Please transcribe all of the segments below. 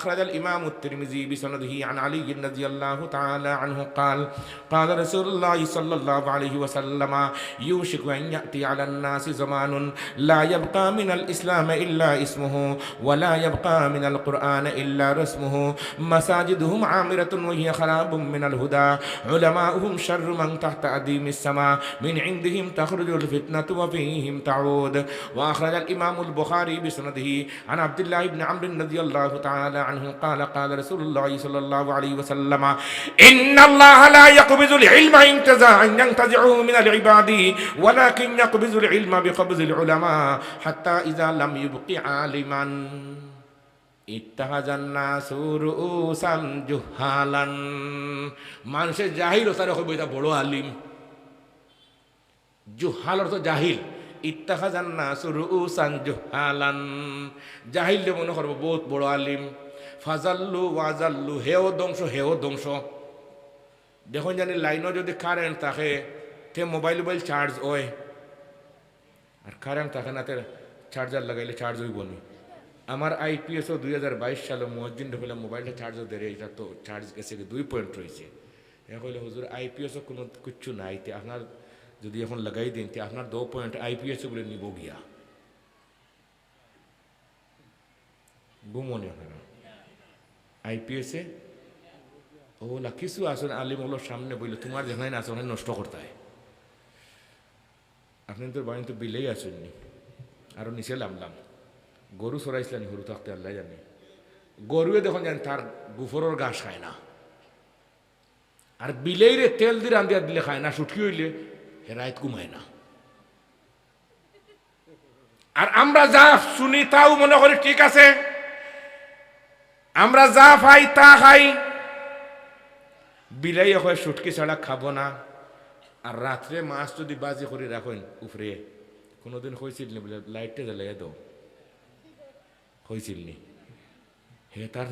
أخرج الإمام الترمذي بسنده عن علي رضي الله تعالى عنه قال قال رسول الله صلى الله عليه وسلم يوشك أن يأتي على الناس زمان لا يبقى من الإسلام إلا اسمه ولا يبقى من القرآن إلا رسمه مساجدهم عامرة وهي خراب من الهدى علماؤهم شر من تحت أديم السماء من عندهم تخرج الفتنة وفيهم تعود. وأخرج الإمام البخاري بسنده عن عبد الله بن عمرو رضي الله تعالى عنه قال قال رسول الله صلى الله عليه وسلم إن الله لا يقبض العلم انتزاعا ينتزعه من العباد ولكن يقبض العلم بقبض العلماء حتى إذا لم يبق عالما اتخذ الناس رؤوسا جهالا মানুষের জাহিল তার হবে এটা বড় আলিম জুহাল অর্থ জাহিল ইত্তাখাযান নাসু রুউসান জুহালান জাহিল দে মনে করব বহুত বড় আলিম ফাজাল্লু ওয়াজাল্লু হেও ধ্বংস দেখুন জানি লাইনও যদি কারেন্ট থাকে তে মোবাইল চার্জ হয় আর কারেন্ট থাকে না তে চার্জার লাগাইলে চার্জ হইব নি আমার আইপিএসও 2022 সালে মুয়াজ্জিন হইলাম মোবাইলটা চার্জও দেরে এটা তো চার্জ গেছে 2 পয়েন্ট রয়েছে এ কইলে হুজুর আইপিএসও কোনো কিচ্ছু নাই তে আপনার যদি এখন লাগাই দেন তে আপনার 2 পয়েন্ট আইপিএস বলে নিব গিয়া গুমনে আপনারা আইপিএসে ওলা কিছু আসুন আলিম ওগুলোর সামনে বললে তোমার যেখানে না আছে ওখানে নষ্ট করতে হয় আপনি তো বাড়ি তো বিলেই আসেননি আরও নিচে নামলাম গরু সরাইছিলেন গরু থাকতে আল্লাহ জানি গরুয়ে দেখুন জানি তার গুফরের ঘাস খায় না আর বিলেইরে তেল দিয়ে রান্ধিয়া দিলে খায় না সুটকি হইলে হেরায়ত ঘুমায় না আর আমরা যা শুনি তাও মনে করি ঠিক আছে আমরা যা পাই তা খাই বিলাই হয় সুটকি ছাড়া খাবো না আর রাত্রে মাছ যদি বাজি করে রাখেন উপরে কোনোদিন হয়েছিল নি বলে লাইটটা জ্বালাই দাও হয়েছিল নি হে তার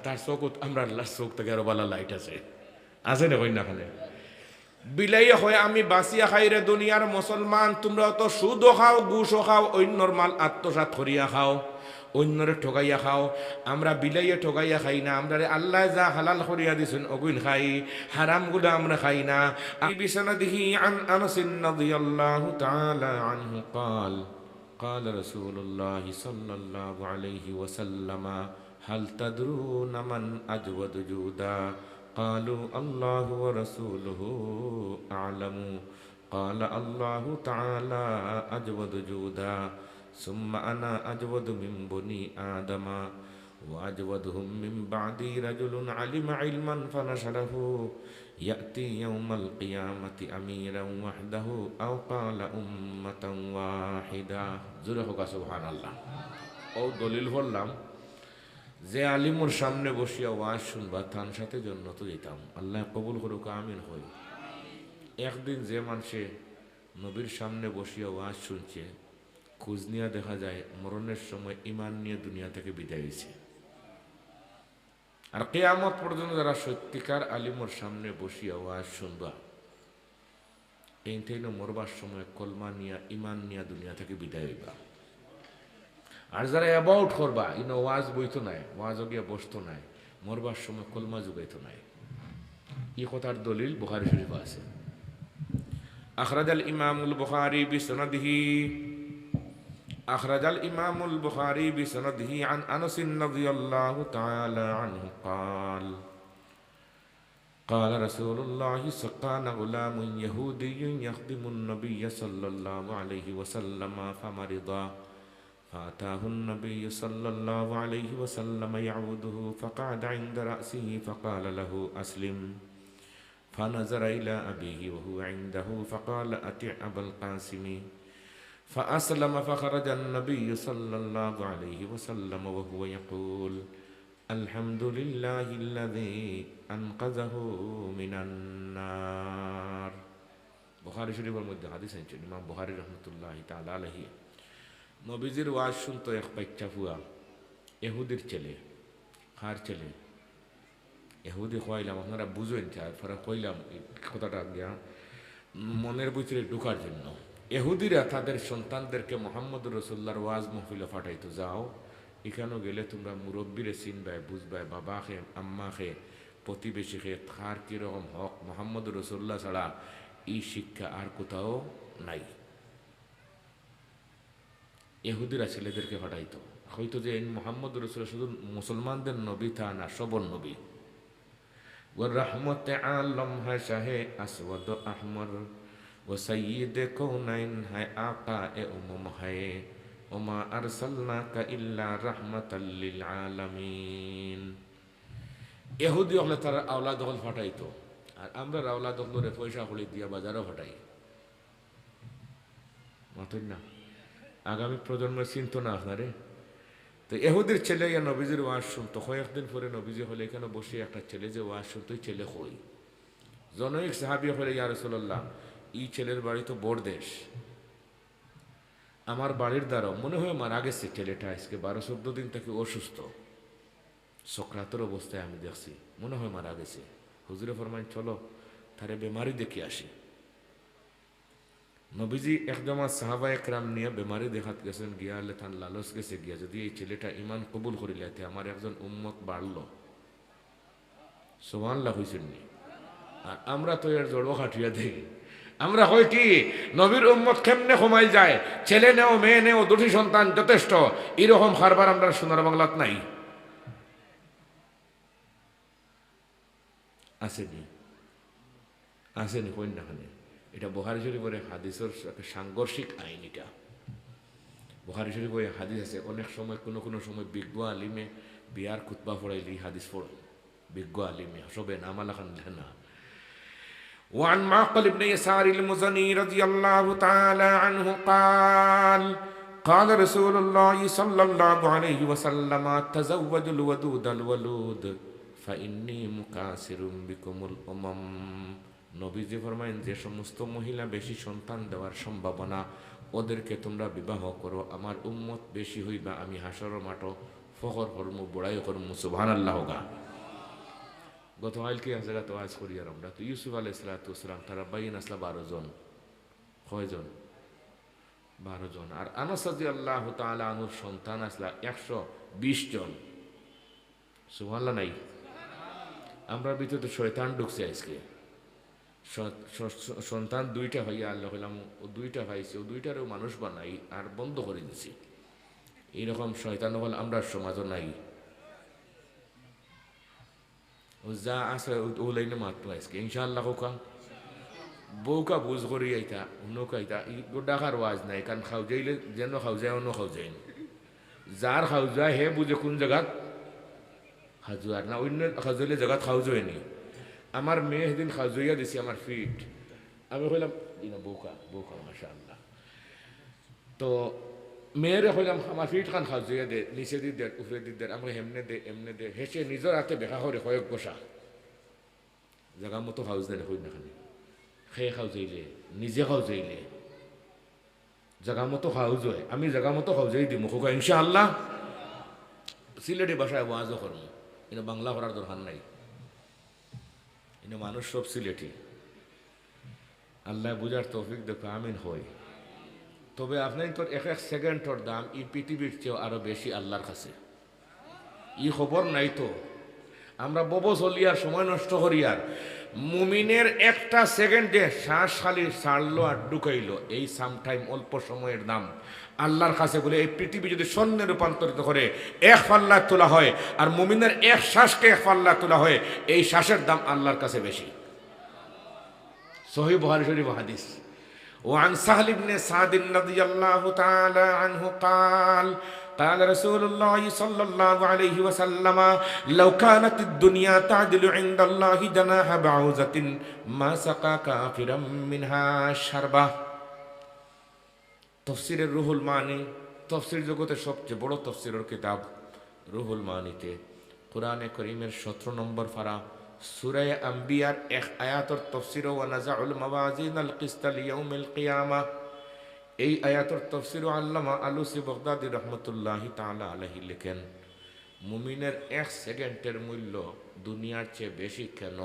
তার চোখ আমরা আল্লাহর চোখ থেকে আরো ভালো লাইট আছে না কই না খানে বিলাই হয় আমি বাঁচিয়া খাই রে দুনিয়ার মুসলমান তোমরা তো সুদও খাও ঘুষও খাও অন্যর মাল আত্মসাৎ করিয়া খাও অন্যরে ঠকাইয়া খাও আমরা বিলাইয়া ঠকাইয়া খাই না আমরা আল্লাহ যা হালাল করিয়া দিছেন অগুন খাই হারাম গুলো আমরা খাই না বিছানা দেখি আন আনাস রাদিয়াল্লাহু তাআলা আনহু قال قال رسول الله صلى الله عليه وسلم هل تدرون من أجود جودا قالوا الله ورسوله أعلم قال الله تعالى أجود جودا ثم أنا أجود من بني آدم وأجودهم من بعدي رجل علم علما فنشره يأتي يوم القيامة أميرا وحده أو قال أمة واحدة زرهك سبحان الله أو دليل বললাম যে আলিমর সামনে বসিয়া ওয়াজ শুনবা তার সাথে জান্নাত যেতাম আল্লাহ কবুল করুক আমিন হই একদিন যে মানুষে নবীর সামনে বসিয়া ওয়াজ শুনছে খোঁজ নিয়ে দেখা যায় মরণের সময় ঈমান নিয়ে দুনিয়া থেকে বিদায় হয়েছে আর কিয়ামত পর্যন্ত যারা সত্যিকার আলিমর সামনে বসিয়া ওয়াজ শুনবা এইটাই মরবার সময় কলমা নিয়া ঈমান নিয়া দুনিয়া থেকে বিদায় হইবা আর যারা অ্যাবাউট করবা ওয়াজ বইতো নাই ওয়াজ গিয়া বসতো নাই মরবার সময় কলমা যুগাইতো নাই এই কথার দলিল বুখারী শরীফে আছে أخرج الإمام البخاري بسنده أخرج الإمام البخاري بسنده عن أنس رضي الله تعالى عنه قال قال رسول الله كان غلام يهودي يخدم النبي صلى الله عليه وسلم فمرض فأتاه النبي صلى الله عليه وسلم يعوده فقعد عند رأسه فقال له أسلم فنظر إلى أبيه وهو عنده فقال أطع أبا القاسم فأسلم فخرج النبي صلى الله عليه وسلم وهو يقول الحمد لله الذي أنقذه من النار বুখারী শরীফের মধ্যে হাদিস আছে ইমাম বুখারী রাহমাতুল্লাহি তাআলা আলাইহি নবীজির ওয়াজ শুনতো এক বাচ্চা ফুয়া ইহুদির ছেলে কার ছেলে ইহুদি কইলাম আপনারা বুঝেন তারপরে কইলাম কথাটা গিয়া মনের ভিতরে ঢোকার জন্য ইহুদিরা তাদের সন্তানদেরকে মুহাম্মদ রাসূলুল্লাহর ওয়াজ মাহফিলে পাঠাইতো যাও এখানেও গেলে তোমরা মুরব্বীরে চিনবাই, বুঝবাই, বাবাকে, আম্মাকে, প্রতিবেশীকে কার কীরকম হক মোহাম্মদ রসুল্লাহ ছাড়া এই শিক্ষা আর কোথাও নাই। ইহুদিরা ছেলেদেরকে হটাইতো, হয়তো যে মোহাম্মদ রসুল্লাহ শুধু মুসলমানদের নবী তা না, সবর নবী। वो रहमत आलम है शाहे असवद अहमर, वो सय्यद कौनैन है आका ए उमम है, वमा अरसलनाका इल्ला रहमतल लिल आलामीन। ইহুদি হলে তারা আওলাদ হল ফাটাইতো, আর আমরা আওলাদ হলরে পয়সা হলি দিয়া বাজারও ফাটাই। মাতুন না, আগামী প্রজন্মের চিন্তা না আপনারে। তো এহুদির ছেলে ইয়া নবীজির ওয়াজ শুনতো, কয়েকদিন পরে নবীজি হলে এখানে বসে একটা ছেলে যে ওয়াজ শুনতো, ছেলে হই জনৈক সাহাবি হলে, ইয়া রাসূলুল্লাহ এই ছেলের বাড়ি তো বড় দেশ, আমার বাড়ির দ্বারাও মনে হয় মারা গেছে ছেলেটা, আজকে 12-14 দিন থেকে অসুস্থ, সক্রাতের অবস্থায় আমি দেখছি, মনে হয় মারা গেছে। হুজুরে ফরমাইন চলো তারে বেমারি দেখে আসি। নবীজি একজমা সাহাবা একরাম নিয়ে বেমারি দেখাত গেছেন, গিয়া আলে থান লালস গেছে গিয়া, যদি এই ছেলেটা ইমান কবুল করিলাইতে আমার একজন উম্মত বাড়ল, সুবহানাল্লাহ হইছেন নি। আর আমরা তো এর জড়ো খাটিয়া দেই, আমরা হয় কি নবীর উম্মত কেমনে কমাই যায়, ছেলে নেও মেয়ে নেও দুটি সন্তান যথেষ্ট, এরকম খারবার আমরা সোনার বাংলাত নাই। আসেনি আসেনি কন্যাখানে, এটা বুখারী শরীফের হাদিসের সাংঘর্ষিক আইন। এটা বুখারী শরীফে হাদিস আছে, অনেক সময় কোনো সময় বিজ্ঞ আলিমে বিয়ার খুতবা পড়াইলি হাদিস পড়, বিজ্ঞ আলিমে সবে নামালাখান না। وعن معقل بن يسار المزني رضي الله تعالى عنه قال قال رسول الله صلى الله عليه وسلم تزوجوا الودود الولود فإني مكاثر بكم الأمم। নবীজি ফরমায়েন যে সমস্ত মহিলা বেশি সন্তান দেওয়ার সম্ভাবনা, ওদেরকে তোমরা বিবাহ করো, আমার উম্মত বেশি হইবা, আমি হাসর মাঠো ফখর করমু, বড়াই করমু। সুবহানাল্লাহ। গা গতকালকে জায়গা তো আজ করি আর আমরা তো ইউসুফ আলাইহিস সালাম তারা বাইন আসলা 12 জন, কয়জন? 12 জন। আর আনাস রাদিয়াল্লাহু তাআলা আনহুর সন্তান আসলা 120 জন। সুবহানাল্লাহ নাই? আমরা ভিতরে শয়তান ঢুকছে আজকে, সন্তান 2টা হইয়া আল্লাহ হইলাম, ও 2টা পাইছে, ও 2টারও মানুষ বানাই আর বন্ধ করে দিছি। এইরকম শয়তান হল আমরা সমাজও নাই, ও যা আছে ও লাইনে মাত্র আজকে ইনশাআল্লাহ। কোকা বউকা বুঝ করি আইতা নৌকা আইতা ডাকার ওয়াজ নাই, কারণ খাও যাইলে যেন খাও যায় অন্য খাও যায়, যার খাও যায় হে বুঝে কোন জায়গাত খাজু, আর না অন্য খাজলে জায়গাত খাও যায়নি। আমার মেয়ে সেদিন খাজুইয়া দিছি আমার ফিট, আমি কইলাম বউকা বউকা মাশাআল্লাহ, তো মেয়েরে কইলাম আমার ফিট খান খাজুইয়া দে, নিচে দি দে উপরে দি দে, আমরা হেমনে দে এমনে দে, হেসে নিজের হাতে বেখা করে কয়েক বসা জায়গা মতো খাউজ দেয় কই না খানে খেয়ে খাও যাইলে নিজে খাও যাইলে জায়গা মতো খাও যায়, আমি জায়গা মতো খাও যাই দিই মুখ ইনশাআল্লাহ। সিলেটি ভাষায় ওয়াজও করবো, এটা বাংলা করার দরকার নাই, এটা মানুষ সব সিলেটি। আল্লাহ বুঝার তৌফিক দেখো, আমিন হই। তবে আপনার তোর এক সেকেন্ডর দাম এই পৃথিবীর চেয়েও আরো বেশি আল্লাহর কাছে। ই খবর নাই তো আমরা বব চলি আর সময় নষ্ট করি, আর মুমিনের একটা সেকেন্ডে শ্বাস খালি ছাড়লো আর ঢুকাইলো, এই সামটাইম অল্প সময়ের দাম আল্লাহর কাছে বলে এই পৃথিবী যদি স্বর্ণে রূপান্তরিত করে 1 পাল্লা তোলা হয়, আর মুমিনের এক শ্বাসকে 1 পাল্লা তোলা হয়, এই শ্বাসের দাম আল্লাহর কাছে বেশি। সহিহ বুখারী শরীফ হাদিস। وعن سهل بن سعد رضي الله تعالى عنه قال قال رسول الله صلى الله عليه وسلم لو كانت الدنيا تعدل عند الله جناح بعوضة ما سقى كافرا منها شربة। তফসিরের রুহুল মানি, তফসির জগতের সবচেয়ে বড় তফসিরের কিতাব রুহুল মানিতে কোরআনে করিমের 17 নম্বর পারা সূরা আম্বিয়ার 1 আয়াতের তফসির ওয়া নাযাউল মাওয়াজিনাল কিসতা লিয়াউমিল কিয়ামা, এই আয়াতের তফসির আল্লামা আলুসি বাগদাদি রহমতুল্লাহি তাআলা আলাইহি লিখেন, মুমিনের 1 সেকেন্ডের মূল্য দুনিয়ার চেয়ে বেশি কেন?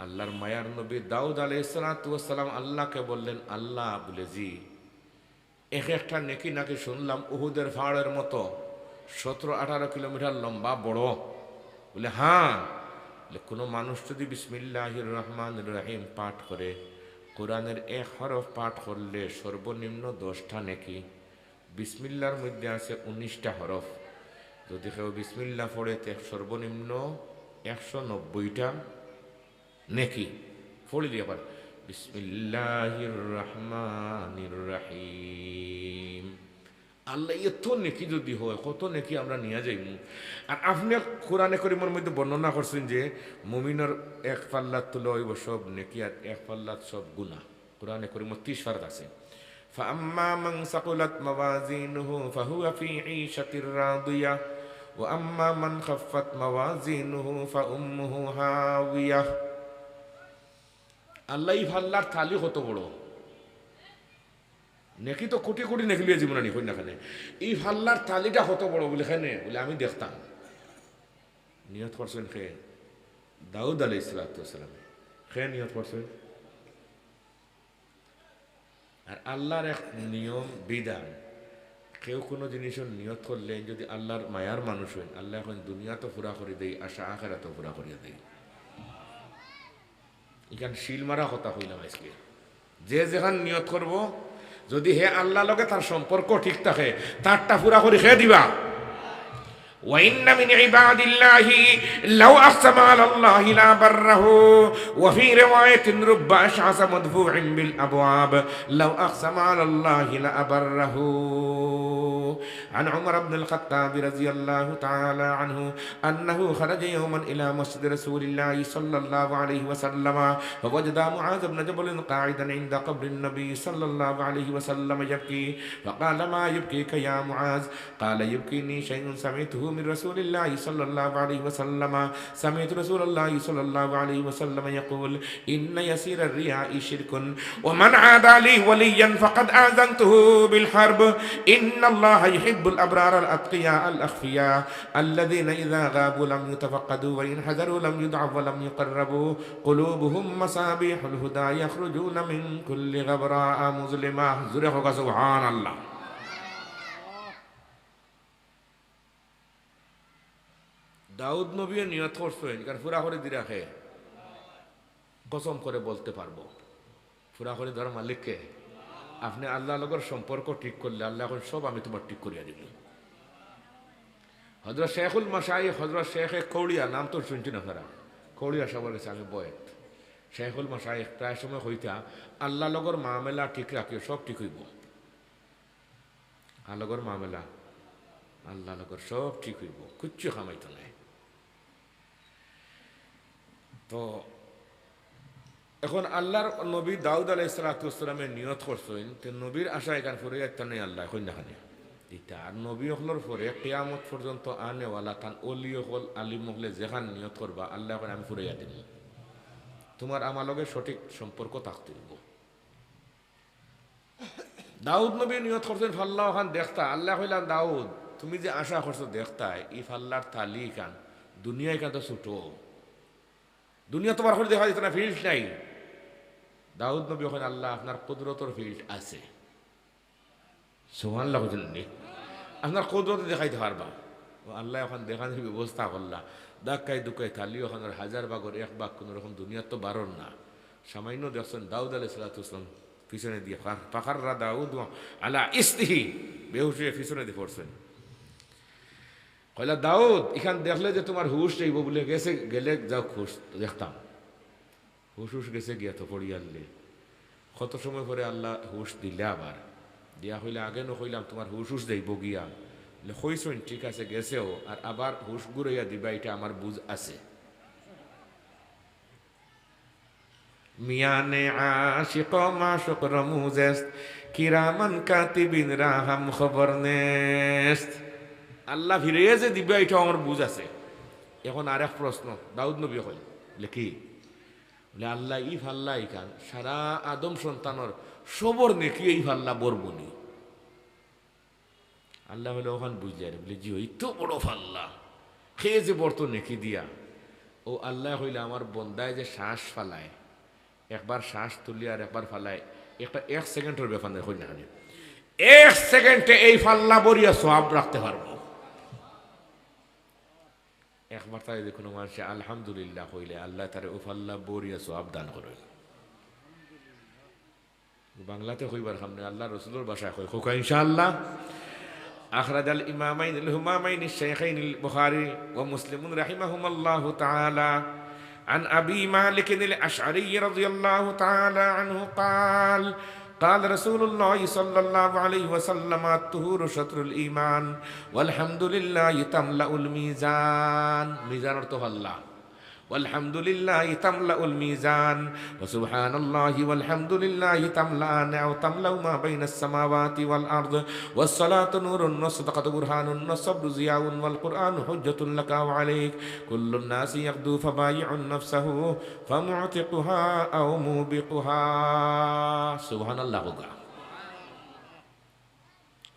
আল্লাহর মায়ার নবী দাউদ আলাইহিস সালাতু ওয়াস সালাম আল্লাহকে বললেন, আল্লাহ বলে জি এক একটা নেকি নাকি শুনলাম উহুদের পাহাড়ের মতো 17-18 কিলোমিটার লম্বা বড়। বলে হ্যাঁ, বলে কোনো মানুষ যদি বিসমিল্লাহির রহমানির রহিম পাঠ করে, কোরআনের এক হরফ পাঠ করলে সর্বনিম্ন 10টা নেকি। বিসমিল্লার মধ্যে আছে 19টা হরফ, যদি কেউ বিসমিল্লা পড়ে সর্বনিম্ন 190টা নেকি পড়ে দিয়ে পারে। বিসমিল্লাহির রহমানির রহিম, আল্লাহ এত নেকি যদি হয়, কত নেকি আমরা নিয়ে যাইব। আর আপনি কোরআনে করিমের মধ্যে বর্ণনা করছেন যে মুমিনের এক পাল্লাত তুলে হইব সব নেকি আর এক পাল্লাত সব গুনাহ। কোরআনে করিমের 30 ফারাত আছে। فأما من ثقلت موازينه فهو في عيشة راضية وأما من خفت موازينه فأمه هاوية। আল্লাহ ফাল্লার থালি কত বড়, নেকি তো কোটি কোটি নেকি লিয়ে জীবন আনি না খানে। এই ফাল্লার থালিটা কত বড় বলে খানে, বলে আমি দেখতাম। নিয়ত করছেন খে দাউদ আলাইহিস সালাম, খে নিয়ত করছেন। আর আল্লাহর এক নিয়ম বিধান, কেউ কোনো জিনিসের নিয়ত করলে যদি আল্লাহর মায়ার মানুষ হয়, আল্লাহ এখন দুনিয়া তো পুরা করে দেয়, আশা আখেরাত পুরা করিয়া দেয়। এখান শিল মারা কথা হইলাম আজকে, যে যেখান নিয়ত করব যদি হে আল্লাহ লগে তার সম্পর্ক ঠিক থাকে, তারটা পুরা করে খেয়ে দিবা। وإن من عباد الله لو أقسم على الله لا بره وفي رواية رب أشعث مدفوع بالأبواب لو أقسم على الله لأبره. عن عمر بن الخطاب رضي الله تعالى عنه أنه خرج يوما إلى مسجد رسول الله صلى الله عليه وسلم فوجد معاذ بن جبل قاعدا عند قبر النبي صلى الله عليه وسلم يبكي، فقال ما يبكيك يا معاذ؟ قال يبكيني شيء سمعته من رسول الله صلى الله عليه وسلم، سمعت رسول الله صلى الله عليه وسلم يقول إن يسير الرياء شرك ومن عادى لي وليا فقد آذنته بالحرب إن الله يحب الأبرار الأتقياء الأخفياء الذين إذا غابوا لم يتفقدوا وإن حذروا لم يدعوا ولم يقربوا قلوبهم مصابيح الهدى يخرجون من كل غبراء مظلمة. زرقك سبحان الله. দাউদ নবী নিয়ত করছেন, কারণ ফুরা করে দি রাখে কসম করে বলতে পারবো, ফুরা করে ধর মালিককে আপনি আল্লাহ লগর সম্পর্ক ঠিক করলে আল্লাহ এখন সব আমি তোমার ঠিক করিয়া দিব। হযরত শেখুল মাশাইখ হযরত শেখে কৌড়িয়া, নাম তো শুনছেন আপনারা, কৌড়িয়া সবার কাছে আমি বয়েত। শেখুল মাশাইখ প্রায় সময় হইতা আল্লাহ লগর মামেলা ঠিক রাখিও, সব ঠিক হইব। আল্লাহর মামেলা আল্লাহ লগর সব ঠিক হইব, কিচ্ছু খামাইতো নাই। তো এখন আল্লাহর নবী দাউদ আলাইহিস সালামের নিয়ত করছেন, তো নবীর আশা এখান পরে একটা নেই আল্লাহ এখন দেখানে এটা। আর নবী হকলোর পরে কিয়ামত পর্যন্ত আনেওয়ালা তান অলি হল আলিম হলে যেখান নিয়ত করবা আল্লাহ এখন আমি ফুরাইয়া দিব, তোমার আমার লগে সঠিক সম্পর্ক থাকতে দিব। দাউদ নবী নিয়ত করছেন ফাল্লাহ খান দেখতা, আল্লাহ কইলাম দাউদ তুমি যে আশা করছো দেখতাই এই ফাল্লার তালি খান দুনিয়া এখান তো ছুটো, দুনিয়া তোমার করে দেখা যেত না, ফিল্ড নাই। দাউদ নবী ওখানে আল্লাহ আপনার কুদরতর ফিল্ড আছে, সুবহানাল্লাহ, আপনার কুদরত দেখাইতে পারবা। আল্লাহ ওখানে দেখানোর ব্যবস্থা করলা, দাক্কাই দুকাই থালি ওখানে 1000 ভাগের 1 ভাগ কোন রকম দুনিয়ার তো বারণ না। সামান্য দেখছেন দাউদ আলাইহিস সালাম পিছনে দিয়ে ফাখাররা দাউদ আলা ইস্তিহি বেহুশ হয়ে পিছনে দিয়ে পড়ছেন। কইলা দাউদ এখান দেখলে যে তোমার হুশ যাইব বলে গেছে, গেলে যাও খুশ দেখতাম, হুশ গেছে গিয়া তো পড়িয়ালে কত সময় পরে আল্লাহ হুশ দিলে, আবার দিয়া হইলে আগে নইলাম তোমার হুশ যাইব গিয়া হইসন, ঠিক আছে গেছেও, আর আবার হুশ ঘুরাইয়া দিবা এটা আমার বুঝ আছে। মিয়ানে আশিক মাশুক রমুজেস্ত কিরামান কাতিবিন রাহাম খবর নেস্ত, আল্লাহ ফিরিয়ে যে দিবা এটা আমার বুঝ আছে। এখন আর এক প্রশ্ন দাউদ নবী হল কি বলে আল্লাহ ই ফাল্লা ইখান সারা আদম সন্তানর সবর নেকি এই ফাল্লা বরবনি, আল্লাহ বলে ওখান বুঝলে বলে জি ওই তো বড় ফাল্লা খেয়ে যে বর্ত নেকি দিয়া। ও আল্লাহ হইলে আমার বন্দায় যে শ্বাস ফালায়, একবার শ্বাস তুলি আর একবার ফালায়, একটা 1 সেকেন্ডের ব্যাপার নেই হইলে এক সেকেন্ডে এই পাল্লা বরিয়া সওয়াব রাখতে পারবো। একবার তাই দেখুন মানুষ আলহামদুলিল্লাহ হইলে আল্লাহ তার ও পাল্লা বরিয়া সওয়াব দান করে। বাংলাতে কইবার সামনে আল্লাহ রসুলের ভাষায় কই খোকা ইনশাআল্লাহ। أخرج الإمامين الهمامين الشيخين البخاري ومسلم رحمهما الله تعالى عن أبي مالك الأشعري رضي الله تعالى عنه قال قال رسول الله صلى الله عليه وسلم الطهور شطر الإيمان والحمد لله تملأ الميزان ميزان أرتوه الله والحمد لله تملأ الميزان وسبحان الله والحمد لله تملأان أو تملأ ما بين السماوات والأرض والصلاة نور والصدقة برهان والصبر ضياء والقرآن حجة لك وعليك كل الناس يغدو فبايع نفسه فمعتقها أو موبقها سبحان الله হোগা।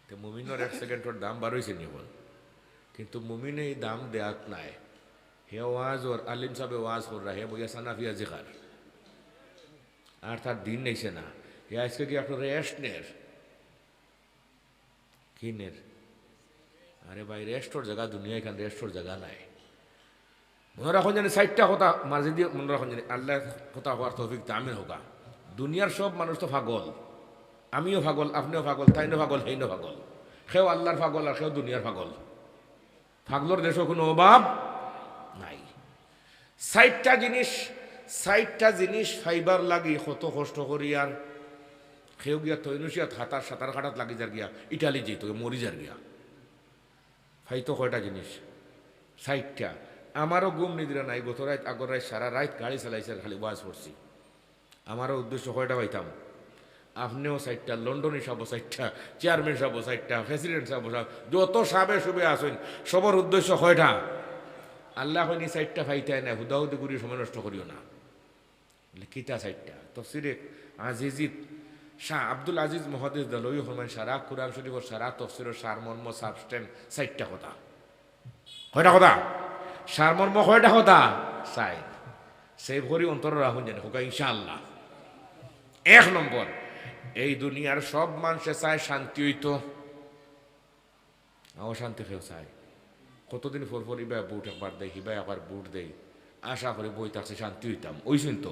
তো মুমিনের এক সেকেন্ডের দাম বাড়াইছে নি বল, কিন্তু মুমিনে এই দাম দেয়াত নাই। হে ওয়াজ ওর আলিম সাহেব ওয়াজ কর রা হে বইয়া সানাফিয়া জিকার আর তার দিন নেইছে না। হে আজকে কি আপনার রেস্ট নের কি নের? আরে ভাই রেস্টর জায়গা দুনিয়া, এখানে রেস্টর জায়গা নাই। মনে রাখুন জানি সাইটটা কথা মাঝে দিয়ে মনে রাখুন জানি আল্লাহ কথা হওয়ার তৌফিক আমিন হোকা। দুনিয়ার সব মানুষ তো পাগল, আমিও পাগল, আপনিও পাগল, তাইনও পাগল, হেইনও পাগল। সেও আল্লাহর পাগল আর সেও দুনিয়ার পাগল। পাগলর দেশও কোনো অভাব নাই। সাইটটা জিনিস ফাইবার লাগি কত কষ্ট করি আর খেয়েও গিয়া তৈনুসিয়া সাঁতার কাটাত লাগি যার গিয়া ইটালি যেত মরি যার গিয়া ফাইতো কয়টা জিনিস সাইটটা। আমারও ঘুম নিদ্রা নাই, গত রাত আগর রাত সারা রাত গাড়ি চালাইছে খালি ওয়াজ করছি। আমারও উদ্দেশ্য কয়টা পাইতাম, আপনিও সাইটটা, লন্ডনে সব সাইটটা, চেয়ারম্যান সব সাইটটা, প্রেসিডেন্ট সব যত সাবে শুবে আসেন সবার উদ্দেশ্য কয়টা? আল্লাহ হয়নি সাইটটা ফাইতে না, হুদাহুদি করি সময় নষ্ট করিও না। কিতা সাইটটা তফসিরে আজিজিত শাহ আব্দুল আজিজ মহাদিস দলই হরমান সারা কুরআন শরীফ সারা তফসিরের সারমর্ম সাবস্টেন্স সাইটটা কথা। কয়টা কথা? সারমর্ম কয়টা কথা? সাইট। সেই ভরি অন্তর রাখুন জানে হোকা ইনশাআল্লাহ। এক নম্বর, এই দুনিয়ার সব মানুষে চায় শান্তি হইতো, অশান্তি কেউ চায়। কতদিন পর পর ইবা বুট একবার দেয়, হিবা একবার বুট দেয়, আশা করে বই থাকছে শান্তি হইতাম। ওইসুন তো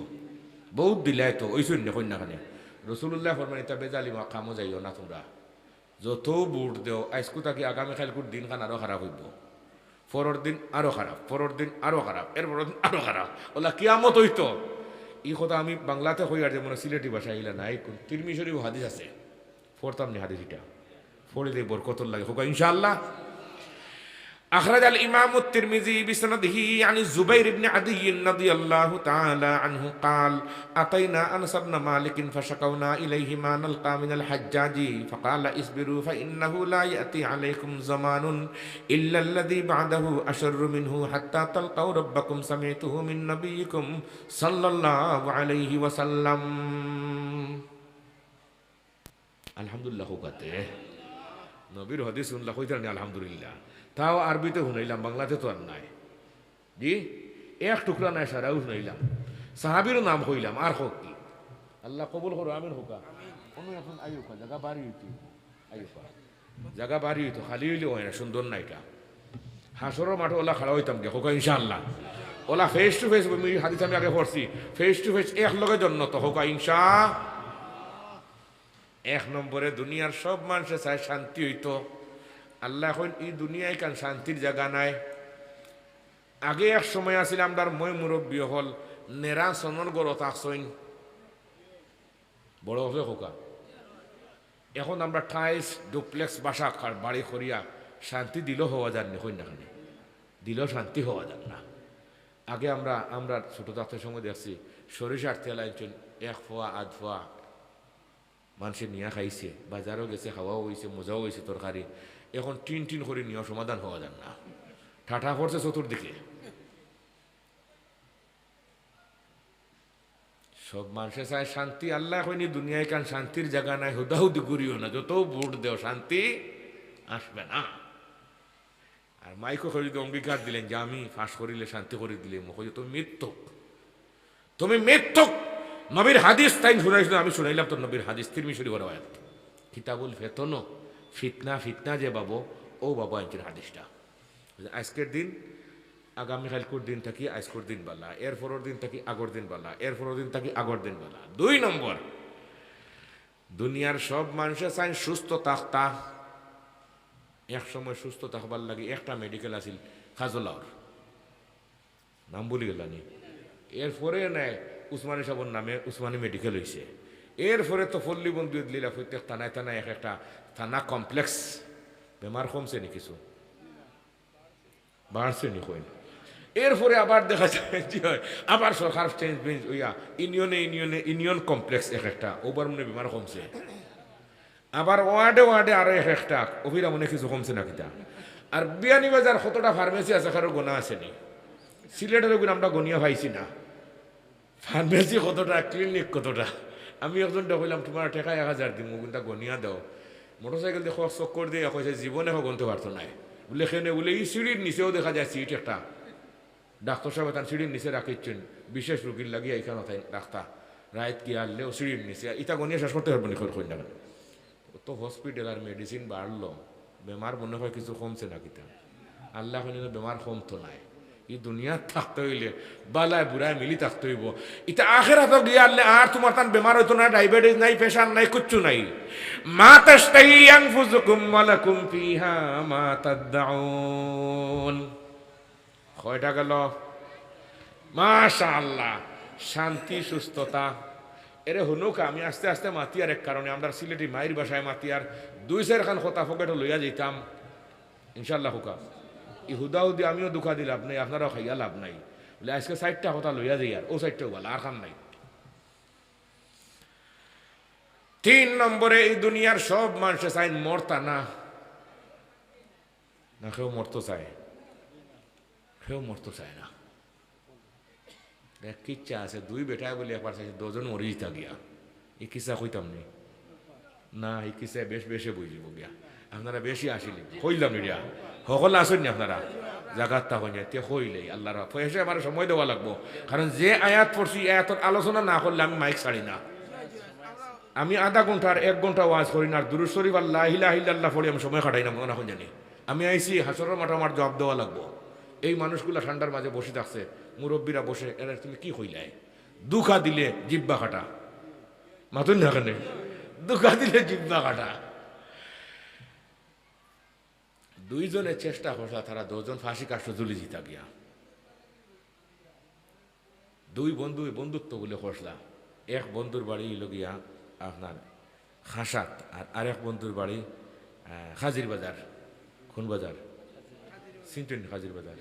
বহুত দিলাই তো ওইসুন না কন্যাখানে রসুল্লাহ ফরমান এটা বেজালি কামো যাইও না তোমরা। যত বুট দেও আজকু তাকে আগামীকালকুর দিন খান আরো খারাপ হইব, পরের দিন আরো খারাপ, পরের দিন আরো খারাপ, এরপরের দিন আরো খারাপ। ওলা কিয়ামত হইতো। এই কথা আমি বাংলাতে কই আর যেমন সিলেটি ভাষা ইলা নাই। তিরমিজি শরীফ হাদিস আছে, পড়তাম নি হাদিস, এটা পড়ে দেই বরকত লাগে হোক ইনশাআল্লাহ। أخرج الإمام الترمذي بسنده عن الزبير بن عدي رضي الله تعالى عنه قال أتينا أنس بن مالك فشكونا إليه ما نلقى من الحجاج فقال اصبروا فإنه لا يأتي عليكم زمان إلا الذي بعده أشر منه حتى تلقوا ربكم سمعته من نبيكم صلى الله عليه وسلم الحمد لله قته নবীর হাদিস শুনলা কইতানি আলহামদুলিল্লাহ। তাও আরবিতে শুনাইলাম, বাংলাতে তো আর নাই জি, এক টুকরা নাই সারাও শুনাইলাম। সাহাবিরও নাম কইলাম, আর হোক কি আল্লাহ কবুল করো আমিন হোকা। কোনো এখন আইকা জায়গা বাড়ি হইতো, আইকা জায়গা বাড়ি হইতো, খালি হইলে হয় না, সুন্দর না এটা। হাসরের মাঠে ওলা খাড়া হইতাম গে হোকা ইনশাআল্লাহ। ওলা ফেস টু ফেস হাদিস আমি আগে পড়ছি, ফেস টু ফেস এক লগে জন্য তো হোকা ইনশা। এক নম্বরে দুনিয়ার সব মানুষের চায় শান্তি হইতো। আল্লাহ এখন এই দুনিয়ায় কান শান্তির জায়গা নাই। আগে এক সময় আসলে আমরা মই মুরব্বী হল নেরা সনর গড়ত আসইন বড় হবে হোকা। এখন আমরা টাইলস ডুপ্লেক্স বাসা বাড়ি করিয়া শান্তি দিলেও হওয়া যান না, কন্যাখানে দিলেও শান্তি হওয়া যান না। আগে আমরা ছোট থাকতে সময় দেখছি সরিষার তেল আনছেন এক ফোয়া আধ ফোয়া মানুষের নিয়া খাইছে, বাজারও গেছে, খাওয়াও হয়েছে, মজাও হয়েছে তরকারি। এখন টিন টিন করে নিয়ে সমাধান হওয়া যান না, ঠাঠা পড়ছে চতুর্দিকে। সব মানুষের চায় শান্তি। আল্লাহ কইনি দুনিয়ায় কান শান্তির জায়গা নাই, হুদাহুদি করিও না, যত ভোট দেও শান্তি আসবে না। আর মাইকো যদি অঙ্গীকার দিলেন যে আমি ফাঁস করিলে শান্তি করে দিলে তুমি মৃত্যুক, তুমি মৃত্যুক। নবীর হাদিস তাই শুনাইছিল, আমি শুনাইলাম তো নবীর হাদিস, তিরমিজি শরীফের আয়াত। কিতাবুল ফেতনো ফিতনা ফিতনা যে বাবু ও বাবু আইনটির হাদিসটা আজকের দিন আগামীকালকুর দিন থাকি আজকের দিন বালা এর পরের দিন থাকি আগর দিন বালা এর পরের দিন থাকি আগর দিন বালা 2 নম্বর দুনিয়ার সব মানুষের চাই সুস্থ থাকতা এক সময় সুস্থ থাকবার লাগে একটা মেডিকেল আছিল খাজলাওর নাম বলি গেলানি এরপরে নেয় উসমানী সাবর নামে উসমানী মেডিকেল হয়েছে এরপরে তো পল্লী বন্ধু লীলা প্রত্যেক থানায় থানায় এক একটা থানা কমপ্লেক্স বেমার কমছে নি কিছু বাড়ছে নি কইন এরপরে আবার দেখা যায় যে হয় আবার সরকার চেঞ্জ বেঞ্জ ওইয়া ইউনিয়ন কমপ্লেক্স এক একটা ওবার মনে বেমার কমছে আবার ওয়ার্ডে ওয়ার্ডে আরো এক একটা অভিরা মনে কিছু কমছে না কিতা আর বিয়ানীবাজার কতটা ফার্মেসি আছে কারো গোনা আসেনি সিলেটের ওগুলো আমরা গনিয়া পাইছি না ফার্মেসি কতটা ক্লিনিক কতটা আমি একজনটা কইলাম তোমার টেকা 1000 দিম ওগুনটা গনিয়া দাও মোটরসাইকেল দেখো চক্কর দিয়ে কইছে জীবনে গনতে পারতো না বলে এখানে বলে এই সিঁড়ির নিচেও দেখা যায় সিট একটা ডাক্তার সাহেব তার সিঁড়ির নিচে রাখিচ্ছেন বিশেষ রুগীর লাগিয়ে এখানে তাই ডাক্তার রাইত কি আনলেও সিঁড়ির নিচে ইটা গনিয়া শেষ করতে পারবো না কই না তো হসপিটাল আর মেডিসিন বাড়লো বেমার মনে হয় কিছু কমছে না কিতা আল্লাহ বেমার কমতো নাই এই দুনিয়া থাকতে হইলে বালায় বুড়ায় মিলি থাকতে হইব এটা আখেরাতে গিয়ে আনলে আর তোমার তান বেমার হইতো না ডায়াবেটিস নাই প্রেশার নাই কিচ্ছু নাই মা তাশতাহি আনফুসুকুম ওয়া লাকুম ফিহা মা তাদউন কয়টা গেল মাশাআল্লাহ শান্তি সুস্থতা এরে হনুক আমি আস্তে আস্তে মাতিয়ার এক কারণে আমরা সিলেটি মায়ের বাসায় মাতিয়ার 2-4 খান কথা ফকেটে লইয়া যেতাম ইনশাল্লাহ হুকা ইহুদাউদি আমিও দুঃখা দিই লাভ নাই আপনারাও খাইয়া লাভ নাই বলে আজকে 60টা কথা লইয়া যাই আর ও 60টাও ভালো আর খান নাই 3 নম্বরে এই দুনিয়ার সব মানুষে চাই মরতা না না কেউ মরতো চায় কেউ মরতো চায় না কিচ্ছা আছে 2 বেটায় বলে একবার চাইছে 2 জন মরি যেতা গিয়া এই কিসা কইতাম নি না এই কিসা বেশ বেশি বুঝিব গিয়া আপনারা বেশি আসিলি কইলাম নিয়া সকল আসেননি আপনারা জাগাত তা হইয়া তে হইলেই আল্লাহর পয়সা আমার সময় দেওয়া লাগবো কারণ যে আয়াত পড়ছি আয়াতর আলোচনা না করলে আমি মাইক ছাড়ি না আমি আধা ঘন্টা আর 1 ঘন্টা ওয়াজ করি না আর দুরূদ শরীফ লা ইলাহা ইল্লাল্লাহ পড়ি আমি সময় কাটাই না মনে হয় জানি আমি আইছি হাসরের মাঠে আমার জবাব দেওয়া লাগবো এই মানুষগুলা ঠান্ডার মাঝে বসে থাকছে মুরব্বীরা বসে এরা তুমি কি কইলাই দুঃখা দিলে জিব্বা কাটা মাতুন না কেন দুঃখা দিলে জিব্বা কাটা 2 জনের চেষ্টা করলা তারা 2 জন ফাঁসি কাষ্ট ঝুলি জিতা গিয়া 2 বন্ধু বন্ধুত্ব বলে খসলা এক বন্ধুর বাড়ি হইল গিয়া আপনার খাসাত আর আরেক বন্ধুর বাড়ি হাজির বাজার কোন বাজার সিন্টন হাজির বাজার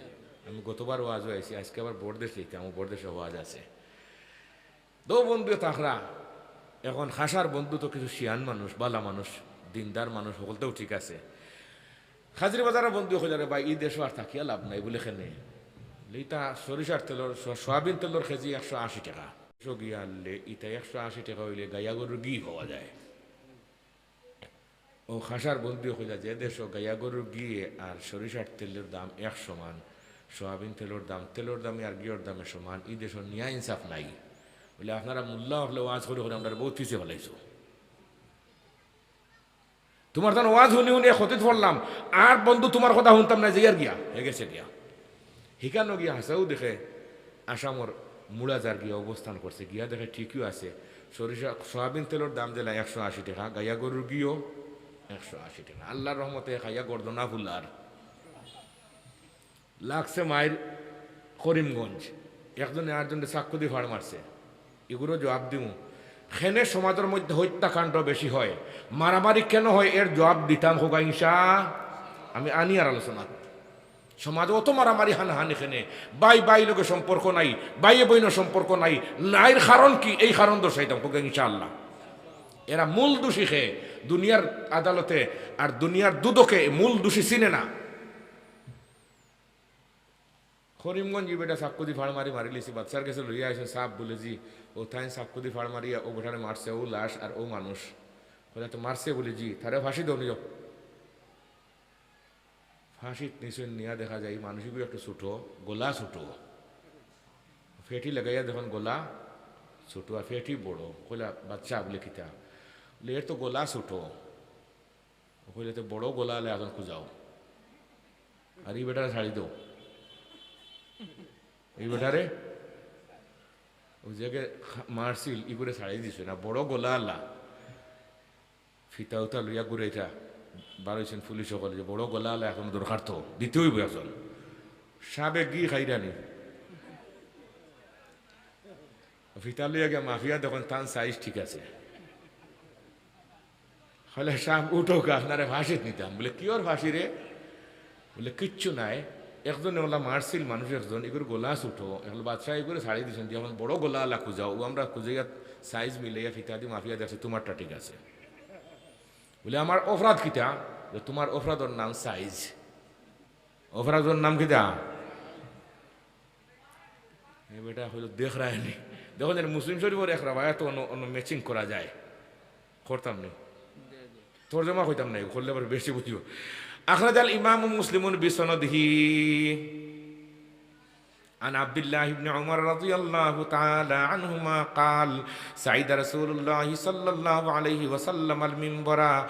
আমি গতবার ওয়াজ হয়েছি আজকে আবার বড়দেশ লিখতে আমার বড়দেশে ওয়াজ আছে 2 বন্ধু থাকরা এখন খাসার বন্ধু তো কিছু শিয়ান মানুষ বালা মানুষ দিনদার মানুষ সকলতেও ঠিক আছে হাজির বাজারের বন্ধু হয়ে যাবে ভাই এই দেশও আর থাকিয়া লাভ নাই বলে খেনে ইটা সরিষার তেলর সয়াবিন তেলর কেজি 180 টাকা গিয়ে আনলে ইটা 180 টাকা হইলে গাইয়া গরুর ঘি হওয়া যায় ও খাসার বন্ধু হয়ে যায় যে দেশ গাইয়া গরুর গিয়ে আর সরিষার তেলের দাম 1 সমান সয়াবিন তেলের দামে আর ঘিওর দামে সমান এই দেশের নিয়া ইনসাফ নাই বলে আপনারা মূল্য হলে ওয়াজ করে করে আমরা বহুত পিছিয়ে ফেলাইছো তোমার তখন ওয়াজ শুনি শুনি ক্ষতিত পড়লাম আর বন্ধু তোমার কথা শুনতাম না যে আর গিয়া হে গেছে গিয়া হিকানো গিয়া হাসাও দেখে আসামর মুড়াজার গিয়া অবস্থান করছে গিয়া দেখে ঠিকই আছে সরিষা সয়াবিন তেলের দাম দিলা 180 টাকা গাইয়া গরুর গিয়েও 180 টাকা আল্লাহর রহমতে খাইয়া গর্দনা ফুলার লাগছে মায়ের করিমগঞ্জ একজনে আরেকজনে চাক্কু দিয়ে ফাড় মারছে এগুলো জবাব দিব খেনে সমাজের মধ্যে হত্যাকাণ্ড বেশি হয় মারামারি কেন হয় এর জবাব দিতাম হোক হিংসা আমি আনি আর আলোচনা সমাজে অত মারামারি হানাহানি খেনে বাই লোকের সম্পর্ক নাই বাইয়ে বইন সম্পর্ক নাই নাইর কারণ কি এই কারণ দর্শাইতাম হোক ইনশাআল্লাহ এরা মূল দোষী খে দুনিয়ার আদালতে আর দুনিয়ার দুদকে মূল দোষী চিনে না করিমগঞ্জ বেটা সাপকুদি ফাড় মারি লিছি বাচ্চার কাছে লইয়া আসে সাপ বলে জি ও তাই সাপকুদি ফাড় মারিয়া ও বেটারে মারছে ও লাশ আর ও মানুষ বলে তো মারছে বলে জি তারে ফাঁসি দাও নিজ ফাঁসি নিশ্চয় নিয়া দেখা যায় মানুষগুলো একটু ছোটো গোলা ছোটো ফেটি লাগাইয়া দেখুন গোলা ছোটো আর ফেটি বড় কইলা বাচ্চা বলে কিতা বলে এর তো গোলা ছোটো কইলে তো বড় গোলা আলে এখন খুঁজাও আর এই বেটারে ছাড়ি দাও এই বেটারে ওই জায়গায় মারছিল ই করে ছাড়ি দিছে না বড় গোলা আল্লাহ ফিতা উতা লইয়া ঘুরাইটা বারোইছেন পুলিশ সকলে যে বড় গোলা আল্লাহ এখন দরকার তো দিতে হইব এখন সাবে গি খাইরানি ফিতা লইয়া গিয়া মাফিয়া দেখুন তার সাইজ ঠিক আছে হলে সাপ উঠো আপনারে ফাঁসিত নিতাম বলে কি ওর ফাঁসি রে বলে কিচ্ছু নাই একজন ওলা মারছিল মানুষ একজন এগুলো গোলাস উঠো এগুলো বাচ্চা এগুলো ছাড়িয়ে দিয়েছেন দিয়ে আমার বড় গোলা আলা খুঁজাও ও আমরা খুঁজে সাইজ মিলাইয়া ফিতা দিয়ে মাফিয়া দেখছে তোমারটা ঠিক আছে বলে আমার অপরাধ কিটা তোমার অপরাধের নাম সাইজ অপরাধের নাম কিটা বেটা হইল দেখ রায়নি দেখুন মুসলিম শরীফের এক রাবায় তো অন্য ম্যাচিং করা যায় করতাম নি তর্জমা হইতাম নাই করলে আবার বেশি বুঝিব أخرج الإمام مسلم بسنده عن عبد الله بن عمر رضي الله تعالى عنهما قال سعيد رسول الله صلى الله عليه وسلم المنبر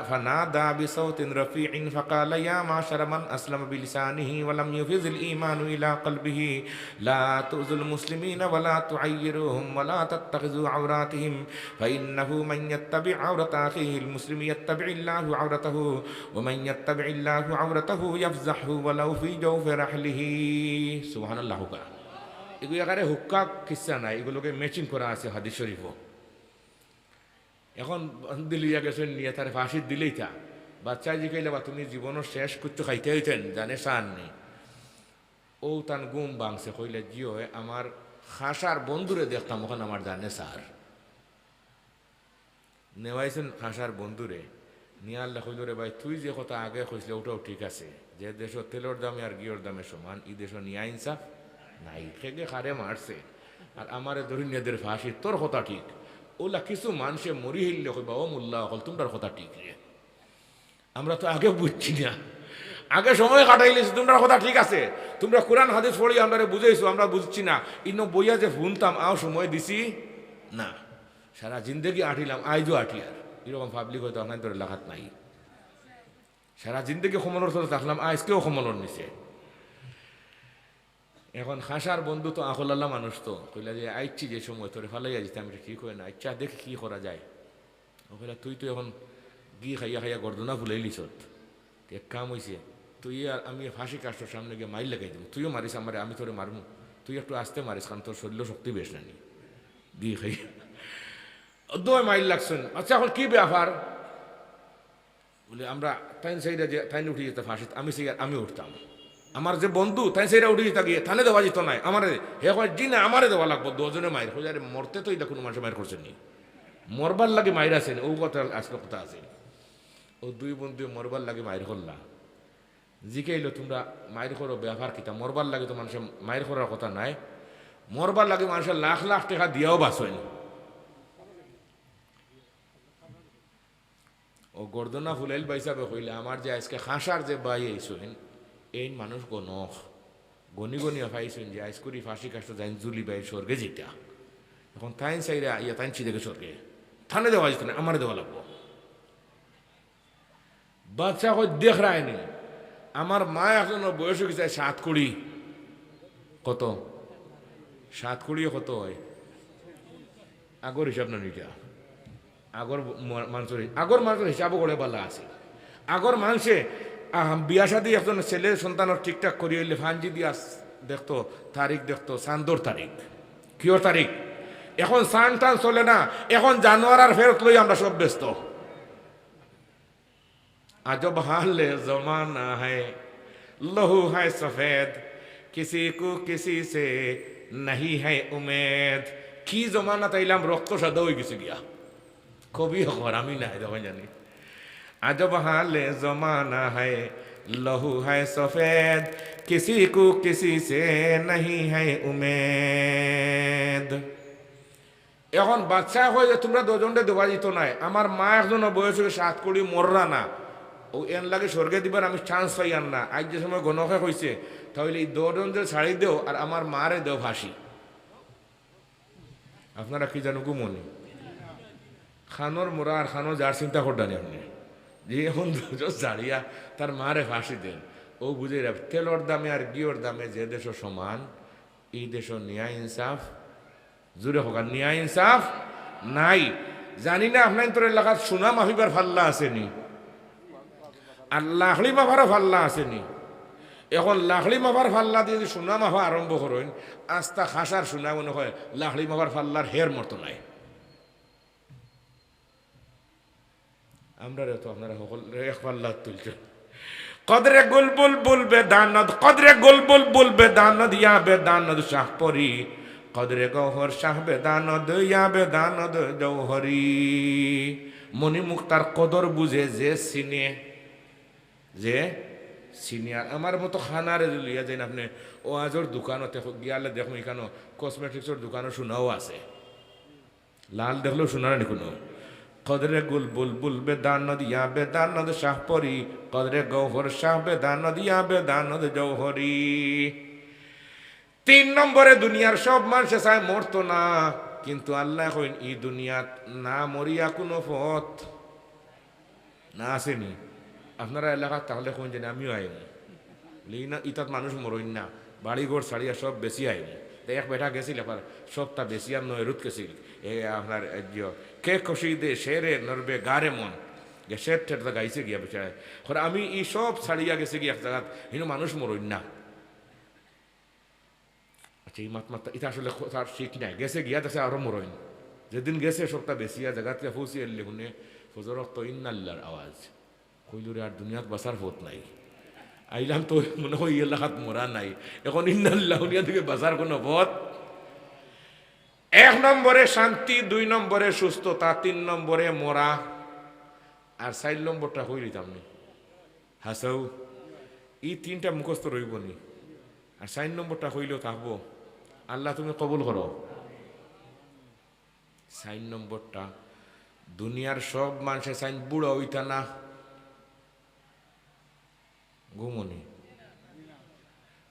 فنادى بصوت رفيع فقال يا معشر من أسلم بلسانه ولم يفز الإيمان إلى قلبه لا تؤذوا المسلمين ولا تعيروهم ولا تتخذوا عوراتهم فإنه من يتبع عورة أخيه المسلم يتبع الله عورته ومن يتبع الله عورته يفزحه ولو في جوف رحله সুবহানাল্লাহ হুকা এগুলো একারে হুক্কা কিচ্ছা নাই এগুলোকে ম্যাচিং করা আছে হাদিস শরীফও এখন দিলিয়া গেছেন নিয়ে তার ফাঁসি দিলেই তা বাচ্চা জিকাইলে বা তুমি জীবনের শেষ কুচ্ছু খাইতে হইতেন জানে সান নেই ও তান গুম বাংছে কইলে জিও আমার খাসার বন্ধুরে দেখতাম ওখানে আমার জানে সার নেওয়াইছেন খাসার বন্ধুরে নিয়ে আল্লাহ কইল রে ভাই তুই যে কথা আগে কইসলে ওটাও ঠিক আছে যে দেশ তেলের দামে আর গিয়র দামে সমান ই দেশ নিয়া ইনসাফ নাই খেগে খারে মারছে আর আমারে দরিনিয়াদের ফাঁসি তোর কথা ঠিক ওলা কিছু মানুষে মরি হইলে কইবা ও মোল্লা হল তোমার কথা ঠিক রে আমরা তো আগে বুঝছি না আগে সময় কাটাইলেছি তোমরা কথা ঠিক আছে তোমরা কোরআন হাদিস পড়ি আমরা বুঝাইছো আমরা বুঝছি না ইন্ন বইয়া যে শুনতাম আও সময় দিছি না সারা জিন্দগি আঠিলাম আইজও আঠি আর এরকম পাবলিক হয়তো আপনার তোর লাগাত নাই সারা জিন্দগি সমলর তোর থাকলাম আজকেও সমলর নিছে এখন খাসার বন্ধু তো আখলাল্লা মানুষ তো কইলা যে আইচ্ছি যে সময় তোরে ফালাইয়া যেতে আমি ঠিক হয় না ইচ্ছা দেখি কি করা যায় ও কইলা তুই তো এখন গি খাইয়া খাইয়া গর্দনা ফুলাইলিস এক কাম হয়েছে তুই আর আমি ফাঁসি কাস্টর সামনে গিয়ে মাইল লাগাই দেবো তুইও মারিস আমারে আমি তোরে মারমু তুই একটু আসতে মারিস কারণ তোর শরীর শক্তি বেশ নানি গি খাইয়া দোয় মাইল লাগছেন আচ্ছা এখন কি ব্যাপার বলে আমরা তাইন সেইটা যে তাইন উঠে যেতে ফাঁসিত আমি সেই আমি উঠতাম আমার যে বন্ধু তাই সেইটা উঠে যেতে গিয়ে থানে দেওয়া যেত নাই আমারে হে কয় জি না আমারে দেওয়া লাগবো দুজনে মায়ের হয়ে আরে মরতে তো এটা কোনো মানুষের মায়ের করছেন নি মরবার লাগে মায়ের আছেন ও কথা আসলে কথা আছে ও দুই বন্ধু মরবার লাগে মায়ের করলা জিকাইলো তোমরা মায়ের করো ব্যবহার কিতা মরবার লাগে তো মানুষের মায়ের করার কথা নাই মরবার লাগে মানুষের লাখ লাখ টাকা দিয়াও বাঁচেন ও গর্দনা ফুলাইল বাইসাবে কইলে আমার যে আজকে খাসার যে বাই আইসেন এই মানুষ গণক গনি গনি পাইছেন যে আইস করি ফাঁসি কাষ্ট যাইন জুলি বাই স্বর্গে যেটা এখন তাইন চাইরা ইয়া তাইন চিদেকে স্বর্গে থানে দেওয়া যেত না আমারে দেওয়া লাগবো বাচ্চা কই দেখ রায়নি আমার মা এখন বয়স হয়ে গেছে 7 কোটি কত 7 কোটি কত হয় আগর হিসাব না নিটা আগর মানুষের হিসাবও করে বলা আছে আগর মানুষে বিয়া শাদী একজন ছেলে সন্তানের ঠিকঠাক করিয়ে হইলে ফাঞ্জি দিয়া দেখতো তারিখ দেখতো চান্দর তারিখ কিয়র তারিখ এখন চান টান চলে না এখন জানোয়ার আর ফেরত লই আমরা সব ব্যস্ত আজব হাল জমানা है लहू है सफेद किसी को किसी से नहीं है उम्मीद কি জমানা তাইলাম রক্ত সাদা হয়ে গেছে গিয়া কবি খবর আমি নাই দেখো জানি আজব হালে জমানা है लहू है सफेद किसी को किसी से नहीं है उम्मीद এখন বাচ্চা হয়ে যে তোমরা দুজনটা দেওয়া যেত নাই আমার মা একজন বয়স 7 কোটি মররা না ও এন লাগে স্বর্গে দিবার আমি চান্স পাই আর না আজ যে সময় গণকে হয়েছে তাহলে এই দুজন যে ছাড়ি দেও আর আমার মারে দেও ফাঁসি আপনারা কি জানো মনে খানোর মোরা আর খানো যার চিন্তা করতেন আপনি যে এখন জাড়িয়া তার মারে ফাঁসি দেন ও বুঝে যাবে তেলর দামে আর গিওর দামে যে দেশ সমান এই দেশ ন্যায় ইনসাফ জুড়ে হোক আর ন্যায় ইনসাফ নাই। জানি না আপনার তোর এলাকার সুনাম মাফিবার ফাল্লা আসেনি আর লাখড়ি মাফারও ফাল্লা আসেনি। এখন লাখড়ি মাফার ফাল্লা দিয়ে যদি সুনা মাফা আরম্ভ করেন আস্তা খাসার সুনা মনে হয় লাখড়ি মাফার ফাল্লার হের মতো নাই। আমরা তো আপনারা সকল এক পাল্লা তুলছে কদরে গুলবুল বলবে দানদ কদরে গুলবুল বলবে দানদ ইয়াবে দানদ শাহপরি কদরে গহর শাহবে দানদ ইয়াবে দানদ জৌহরি। মনি মুক্তার কদর বুঝে যে সিনে যে সিনিয়র আমার মতো খানারে লিয়া যাই আপনি ও আজর দোকানতে গিয়ালে দেখুন এখানে কসমেটিক্সের দোকানও শোনাও আছে লাল দেখলেও শোনা নি কোনো। কদরে গুলবুল বুলবে দানদ ইয়াবে দানদ শাহপরি কদরে গৌহর শাহবে দানদ ইয়াবে দানদ জৌহরি। 3 নম্বরে দুনিয়ার সব মানুষে চায় মরতো না কিন্তু আল্লাহ কইন এই দুনিয়াত না মরিয়া কোনো পথ না আসেনি। আপনারা এলাকা তাহলে কোন জানি আমিও আইম না ইতাত মানুষ মরইন না বাড়িঘর ছাড়িয়া সব বেশি আইম। এক বেটা গেছিল এবার সবটা বেশি আর নয় রুদ গেছিল এ আপনার কে খুশি দে শেরে নরবে গারে মন গে শের ঠের গাইছে গিয়া বেচায় আমি এই সব ছাড়িয়া গেছে গিয়ে এক জায়গা কিন্তু মানুষ মরইন না। আচ্ছা এই মাত্রা এটা আসলে তার ঠিক নাই গেছে গিয়া দেখছে আরো মরইন যেদিন গেছে সবটা বেশি আর জায়গা থেকে ফুসি এলে শুনে ফজর তো ইন্নাল্লার আওয়াজ কইলুরে আর দুনিয়াত বাঁচার পথ নাই আইলাম তো মনে হয় এলাকাত মরা নাই এখন ইন্নাল্লাহ দুনিয়া থেকে বাঁচার কোনো পথ। 1 নম্বরে শান্তি 2 নম্বরে সুস্থতা 3 নম্বরে মরা আর 4 নম্বরটা হইলি তামনি হাসাও এই 3টা মুখস্থ রইব নি আর 4 নম্বরটা হইলেও থাকবো আল্লাহ তুমি কবুল করো। 4 নম্বরটা দুনিয়ার সব মানুষের সাইন বুড়ো হইতা না ঘুমনি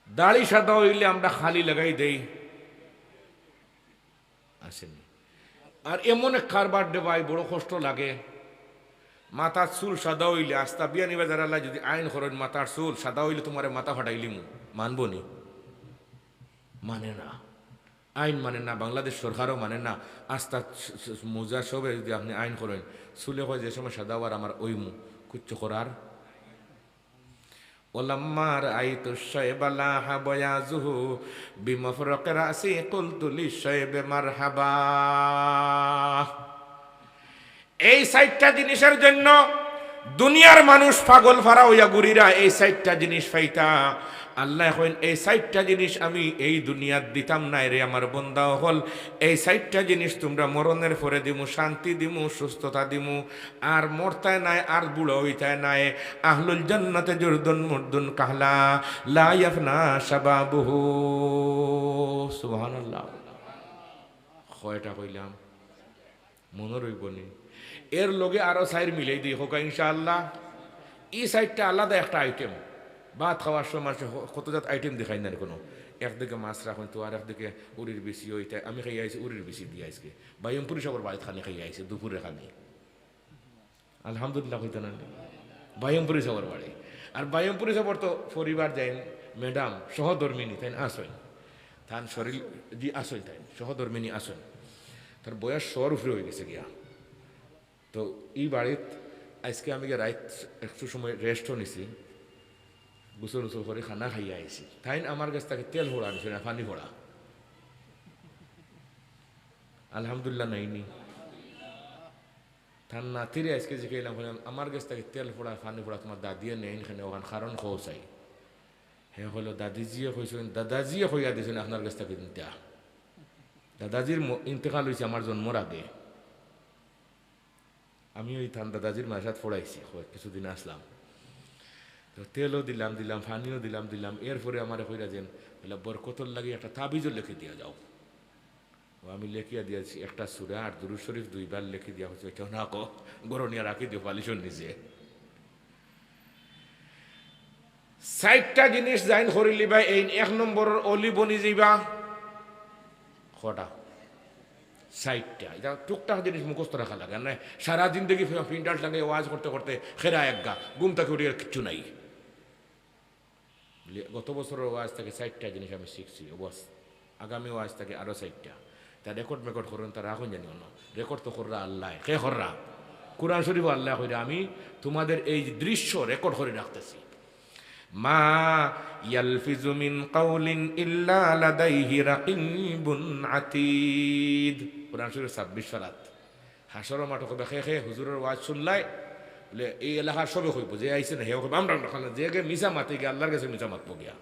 দাড়ি সাদা হইলে আমরা খালি লাগাই দেই আসেনি। আর এমন এক কারবার দেবাই বড় কষ্ট লাগে মাথার চুল সাদা হইলে আস্তা বিয়া নিবা যারা যদি আইন করেন মাথার চুল সাদা হইলে তোমার মাথা ফাটাইলিম মানব নি মানে না আইন মানে না বাংলাদেশ সরকারও মানে না আস্তা মোজা সবে যদি আপনি আইন করেন চুলে হয় যে সময় সাদা হওয়ার আমার ওইমু কুচ্ছ করার ওলাম্মার আইতু শাইবালা হাবায়াজুহু বিমাফরাক রাসি কুলতু লিশাইবে মারহাবা। এই 4টা জিনিসের জন্য দুনিয়ার মানুষ পাগল ফারা হইয়া ঘুরিরা এই 4টা জিনিস পাইতা আল্লাহ কইন এই 4টা জিনিস আমি এই দুনিয়াত দিতাম না রে আমার বান্দা হল এই 4টা জিনিস তোমরা মরণের পরে দিমু শান্তি দিমু সুস্থতা দিমু আর মরতায় নাই আর বুড়ো হইতায় নাই। আহলুল জান্নাতে জুরদুন মুরদুন কাহলা লা ইয়াফনা শাবাবুহু সুবহানাল্লাহ। কয়টা কইলাম মনে রইবনি এর লগে আরো 4 মিলাই দিই হোক ইনশাআল্লাহ। এই 4টা আলাদা একটা আইটেম ভাত খাওয়ার সময় কত জাত আইটেম দেখাই না কোনো একদিকে মাছ রাখুন তো আর একদিকে উড়ির বেশি ওইটা আমি খাই আইছি উড়ির বেশি দিয়ে আজকে বাইমপুরি সবার বাড়িতে খানি খাই আইছি দুপুরে খানি আলহামদুলিল্লাহ হইতো না বাইমপুরি সবার বাড়ি আর বাইমপুরি সবার তো পরিবার যায় ম্যাডাম সহধর্মিনী তাই আসেন তান শরীর জি আসেন তাই সহধর্মিনী আসেন তার বয়স 100 উপরে হয়ে গেছে গিয়া তো এই বাড়িত আজকে আমি রাত একটু সময় রেস্টও নিছি গুসল উসল করে খানা খাইয়া আইছি তাই আমার কাছ থেকে তেল ফোড়া নিছে না পানি ফোড়া আলহামদুলিল্লাহ নাইনি তার নাতিরে আজকে যে খেলাম আমার কাছ থেকে তেল ফোড়া পানি ফোড়া তোমার দাদিয়ে নেই খানে ওখান কারণ খাও চাই হে হলো দাদিজিয়ে কইছেন দাদাজিয়ে কইয়া দিয়েছেন আপনার কাছ থেকে দেয়া দাদাজির ইন্তেকাল হয়েছে আমার জন্মর আগে আমি ওই থান দাদাজির মাসাত ফোড়াইছি কিছুদিন আসলাম তো তেলও দিলাম দিলাম পানিও দিলাম দিলাম এরপরে আমার কইরা যেন বলে বরকতর লাগে একটা তাবিজও লিখে দিয়া যাও আমি লেখিয়া দিয়েছি একটা সূরা আর দুরূদ শরীফ 2 বার লিখে দেওয়া হচ্ছে কেউ না কো গরনিয়া রাখি দিও পালিশন নিজে 4টা জিনিস জাইন করিলি ভাই এই 1 নম্বরের অলি বনি যাইবা কটা সাইটটা এটা টুকটাক জিনিস মুখস্থ রাখা লাগে না সারা জিন্দগি ফিন্টাল টাঙ্গে ওয়াজ করতে করতে খেরা একগা ঘুম থেকে উঠে কিচ্ছু নাই। গত বছরের ওয়াজ থেকে 60টা জিনিস আমি শিখছি বস, আগামী ওয়াজ থেকে আরও 60টা। তা রেকর্ড মেকর্ড করুন তারা এখন জানি অন্য রেকর্ড তো কররা আল্লাহ কে কররা কোরআন শরীফ আল্লাহ কইরা আমি তোমাদের এই দৃশ্য রেকর্ড করে রাখতেছি। মা ইয়ালফিজু মিন কাউলিন ইল্লা লাদাইহি রাকিবুন আতীদ, কোরআন শরীফ 26 সালাত। হাসর মাঠ কবে খে হুজুরের ওয়াজ শুনলাই বলে এই এলাকার সবে কইব যে আইছে না হেও আমরা যে গে মিছা মাতে গিয়ে আল্লাহর কাছে মিছা মাতবো গিয়া।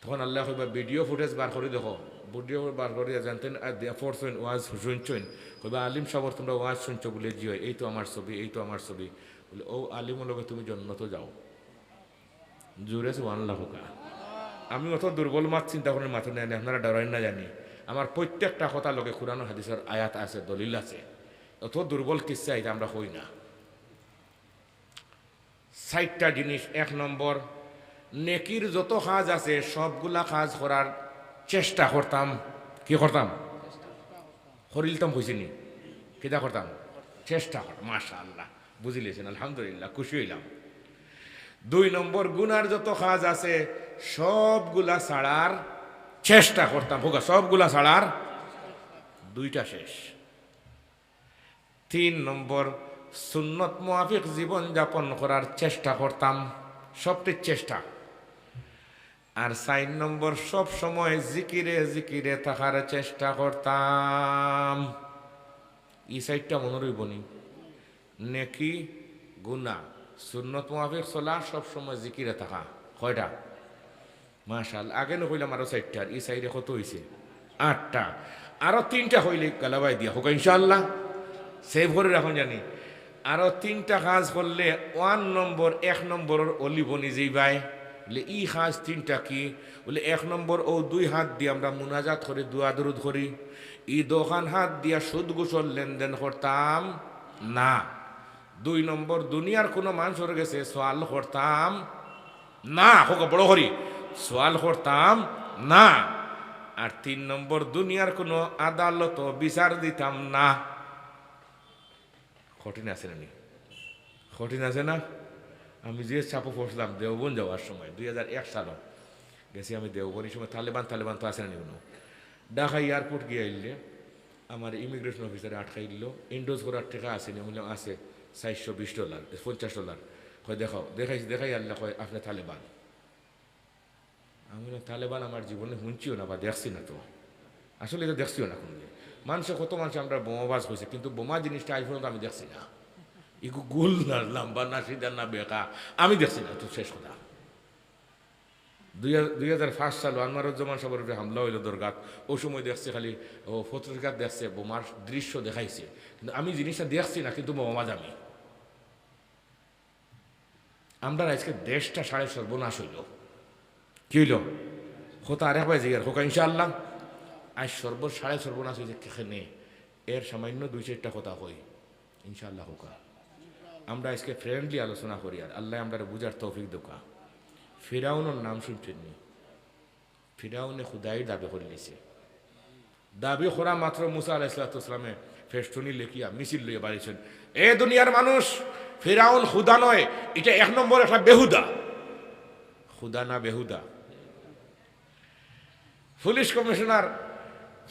তখন আল্লাহ কইবা ভিডিও ফুটেজ বার করে দেখো, ভিডিও বার করে জানতেন ফোরছেন ওয়াজ শুনছেন কইবা আলিম সাবর তোমরা ওয়াজ শুনছো বলে জিও এই তো আমার ছবি এই তো আমার ছবি বলে ও আলিম লোকে তুমি জন্নত যাও জোরে সুবহান আল্লাহ হোকা। আমি অত দুর্বল মাত চিন্তা করেন মাথা নেই আপনারা ডরাইন না জানি আমার প্রত্যেকটা কথা লোকে কোরআন হাদিসের আয়াত আছে দলিল আছে, অত দুর্বল কিচ্ছা এটা আমরা হই না। 60টা জিনিস। 1 নম্বর নেকির যত কাজ আছে সবগুলা কাজ করার চেষ্টা করতাম। কি করতাম? করিলতাম হয়েছিনি কিতা করতাম? চেষ্টা করতাম। মাশাআল্লাহ বুঝিলেছেন, আলহামদুলিল্লাহ খুশি হইলাম। 2 নম্বর গুনার যত কাজ আছে সবগুলা ছাড়ার চেষ্টা করতাম। হোক সবগুলা ছাড়ার 2টা শেষ। 3 নম্বর সুন্নত মুআফিক জীবন যাপন করার চেষ্টা করতাম, সবটির চেষ্টা। আর 4 নম্বর সব সময় জিকিরে জিকিরে থাকার চেষ্টা করতাম। এই 4টা মনে রইবনি, নেকি গুনা সুন্নত মুআফিক চলা সব সময় জিকিরে থাকা। কয়টা? মাশাআল্লাহ আগে নকইলাম আরো 4টা, এই 4 কত হইছে? 8টা। আরো 3টা হইলে গালাবাই দিয়া হোক ইনশাআল্লাহ সেভ করে রাখুন জানি। আরো 3টা কাজ করলে 1 নম্বর 1 নম্বরের অলি বনি যেই ভাই বলে ই কাজ 3টা কি বলে 1 নম্বর ও 2 হাত দিয়ে আমরা মুনাজাত করি দোয়া দরুদ করি, ই 2 হাত দিয়া সুদ গোসল লেনদেন করতাম না। 2 নম্বর দুনিয়ার কোনো মানুষের গেছে সোয়াল করতাম না, হোক বড় করি সোয়াল করতাম না। আর 3 নম্বর দুনিয়ার কোনো আদালত বিচার দিতাম না। কঠিন আছে না? কঠিন আছে না? আমি যে চাপো পড়ছিলাম দেওবন যাওয়ার সময় 2001 সালে গেছি আমি দেওবনের সময়, তালেবান তো আছে না নিউনো ঢাকা এয়ারপোর্ট গিয়ে আইলে আমার ইমিগ্রেশন অফিসারে আটকাই দিল। ইন্ডোজ করার টাকা আছে নি বললাম আছে $420 $50। কয় দেখাও, দেখাই আল্লাহ কয় আপনি তালেবান। আমি বললাম তালেবান আমার জীবনে শুনছিও না বা দেখছি না, তো আসলে এটা দেখছিও না কোনদিন। মানুষে কত মানুষ আমরা বোমাবাজ হয়েছে কিন্তু বোমা জিনিসটা আজ পর্যন্ত আমি দেখছি না। এগু গোল না লম্বা না সিধা না বেকা আমি দেখছি না। তো শেষ কথা 2005 সাল আনোয়ারুজ্জামান সাহেবের উপরে হামলা হইল দরগাত, ওই সময় দেখছে খালি ও পত্রিকার দেখছে বোমার দৃশ্য দেখাইছে, কিন্তু আমি জিনিসটা দেখছি না, কিন্তু বোমাবাজ আমি। আমরা আজকে দেশটা সাড়ে সর্বনাশ হইল। কি হইল? হতো আরেক ভাই জিগার হোক ইনশাআল্লাহ। আজ সাড়ে সর্বনাশ হয়েছে কেখানে এর সামান্য 2-4টা কথা হই ইনশাআল্লাহ হোকা। আমরা আজকে ফ্রেন্ডলি আলোচনা করি আর আল্লাহ আমরা বুঝার তৌফিক দোকা। ফিরাউনের নাম শুনছেননি? ফিরাউনে খুদাই দাবি করে নিছে। দাবি করা মাত্র মুসা আলাইহিস সালামে ফেস্টুনি লেখিয়া মিছিল লইয়া বাড়িছেন, এ দুনিয়ার মানুষ ফিরাউন খুদা নয়, এটা 1 নম্বর একটা বেহুদা। খুদা না বেহুদা? পুলিশ কমিশনার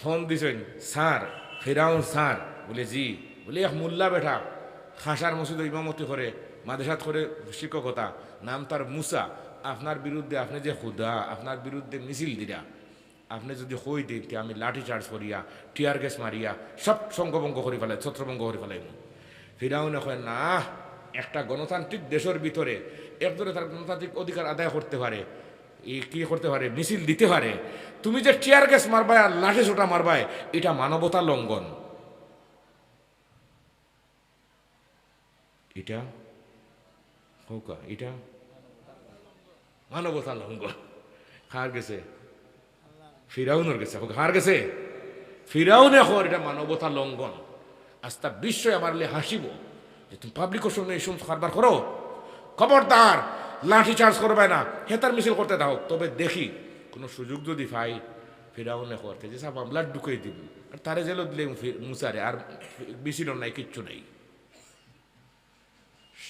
ফোন দিছেন, স্যার ফিরাউন স্যার। বলে জি। বলে এক মোল্লা বেঠা খাসার মসজিদে ইমামতি করে মাদ্রাসাত করে শিক্ষকতা, নাম তার মুসা। আপনার বিরুদ্ধে আপনি যে খুদা, আপনার বিরুদ্ধে মিছিল দিরা, আপনি যদি কই দিন আমি লাঠি চার্জ করিয়া টিয়ার গ্যাস মারিয়া সব সঙ্গভঙ্গ করে ফেলাই, ছত্রভঙ্গ করে ফেলাই। ফিরাউনে কয় না, একটা গণতান্ত্রিক দেশের ভিতরে একজনে তার গণতান্ত্রিক অধিকার আদায় করতে পারে, কি করতে পারে, মিছিল দিতে পারে। তুমি যে টিয়ার গ্যাস মারবাই আর লাঠি ছোটা মারবাই, এটা মানবতা লঙ্ঘন। এটা হোক, এটা মানবতা লঙ্ঘন। কার গেছে? ফিরাউনের গেছে। কার গেছে? ফিরাউনে হর এটা মানবতা লঙ্ঘন। আস্তা বিশ্ব আমার হাসিব যে তুমি পাবলিকের সঙ্গে এই সমস্ত কারবার করো, খবরদার লাঠি চার্জ করবে না, হেতার মিছিল করতে দাও। তবে দেখি কোনো সুযোগ যদি পাই ফিরাউনে করতে যে সব মামলা ঢুকাই দিব আর তারে জেল দিলে মুসারে আর বেশি নাই কিচ্ছু নাই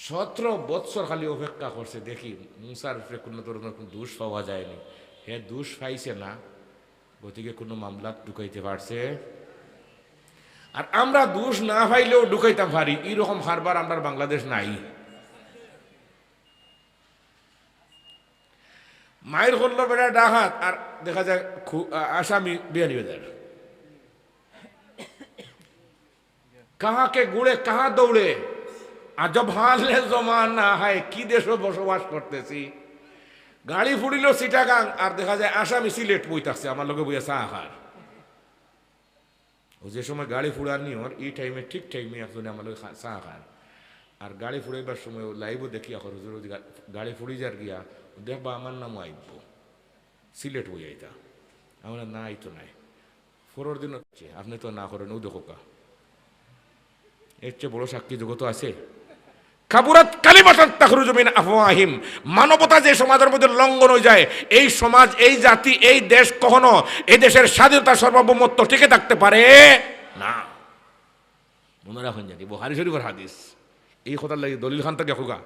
17 বৎসর খালি অপেক্ষা করছে দেখি মুসার কোনো ধরনের কোনো দোষ পাওয়া যায়নি হে দোষ পাইছে না গতিকে কোনো মামলা ঢুকাইতে পারছে আর আমরা দোষ না পাইলেও ঢুকাইতাম পারি এরকম হারবার আমরা বাংলাদেশ নাই মায়ের করলো বেড়া ডাকাত আর দেখা যায় আসামি বিয়ানীবাজার কাহা কে গুড়ে কাহা দৌড়ে আজব হালে জমানা হায় কি দেশে বসবাস করতেছি গাড়ি ফুড়িল সিটাগাং আর দেখা যায় আসামি সিলেট বই থাকছে আমার লোকে বইয়া চা খার ও যে সময় গাড়ি ফুড়ার নিয়র এই টাইমে ঠিক টাইমে একজনে আমার লোক চা খার আর গাড়ি ফুড়াইবার সময় লাইভও দেখি এখন হুজুর গাড়ি ফুড়ি যার গিয়া দেখবা আমার নামও আইব সিলেট বই আইতা আমার না আইতো নাই পরের দিন হচ্ছে আপনি তো না করেন ও দেখো কা এর চেয়ে বড় সাক্ষী জগত আছে কাবুরাত কালিমাতান তাখরুজু মিন আফওয়াহিম মানবতা যে সমাজের মধ্যে লঙ্ঘন হয়ে যায় এই সমাজ এই জাতি এই দেশ কখনো এই দেশের স্বাধীনতা সার্বভৌমত্ব টিকে থাকতে পারে না মনে রাখুন জানি বুখারী শরীফের হাদিস এই কথার লাগি দলিল খান থেকে হোগা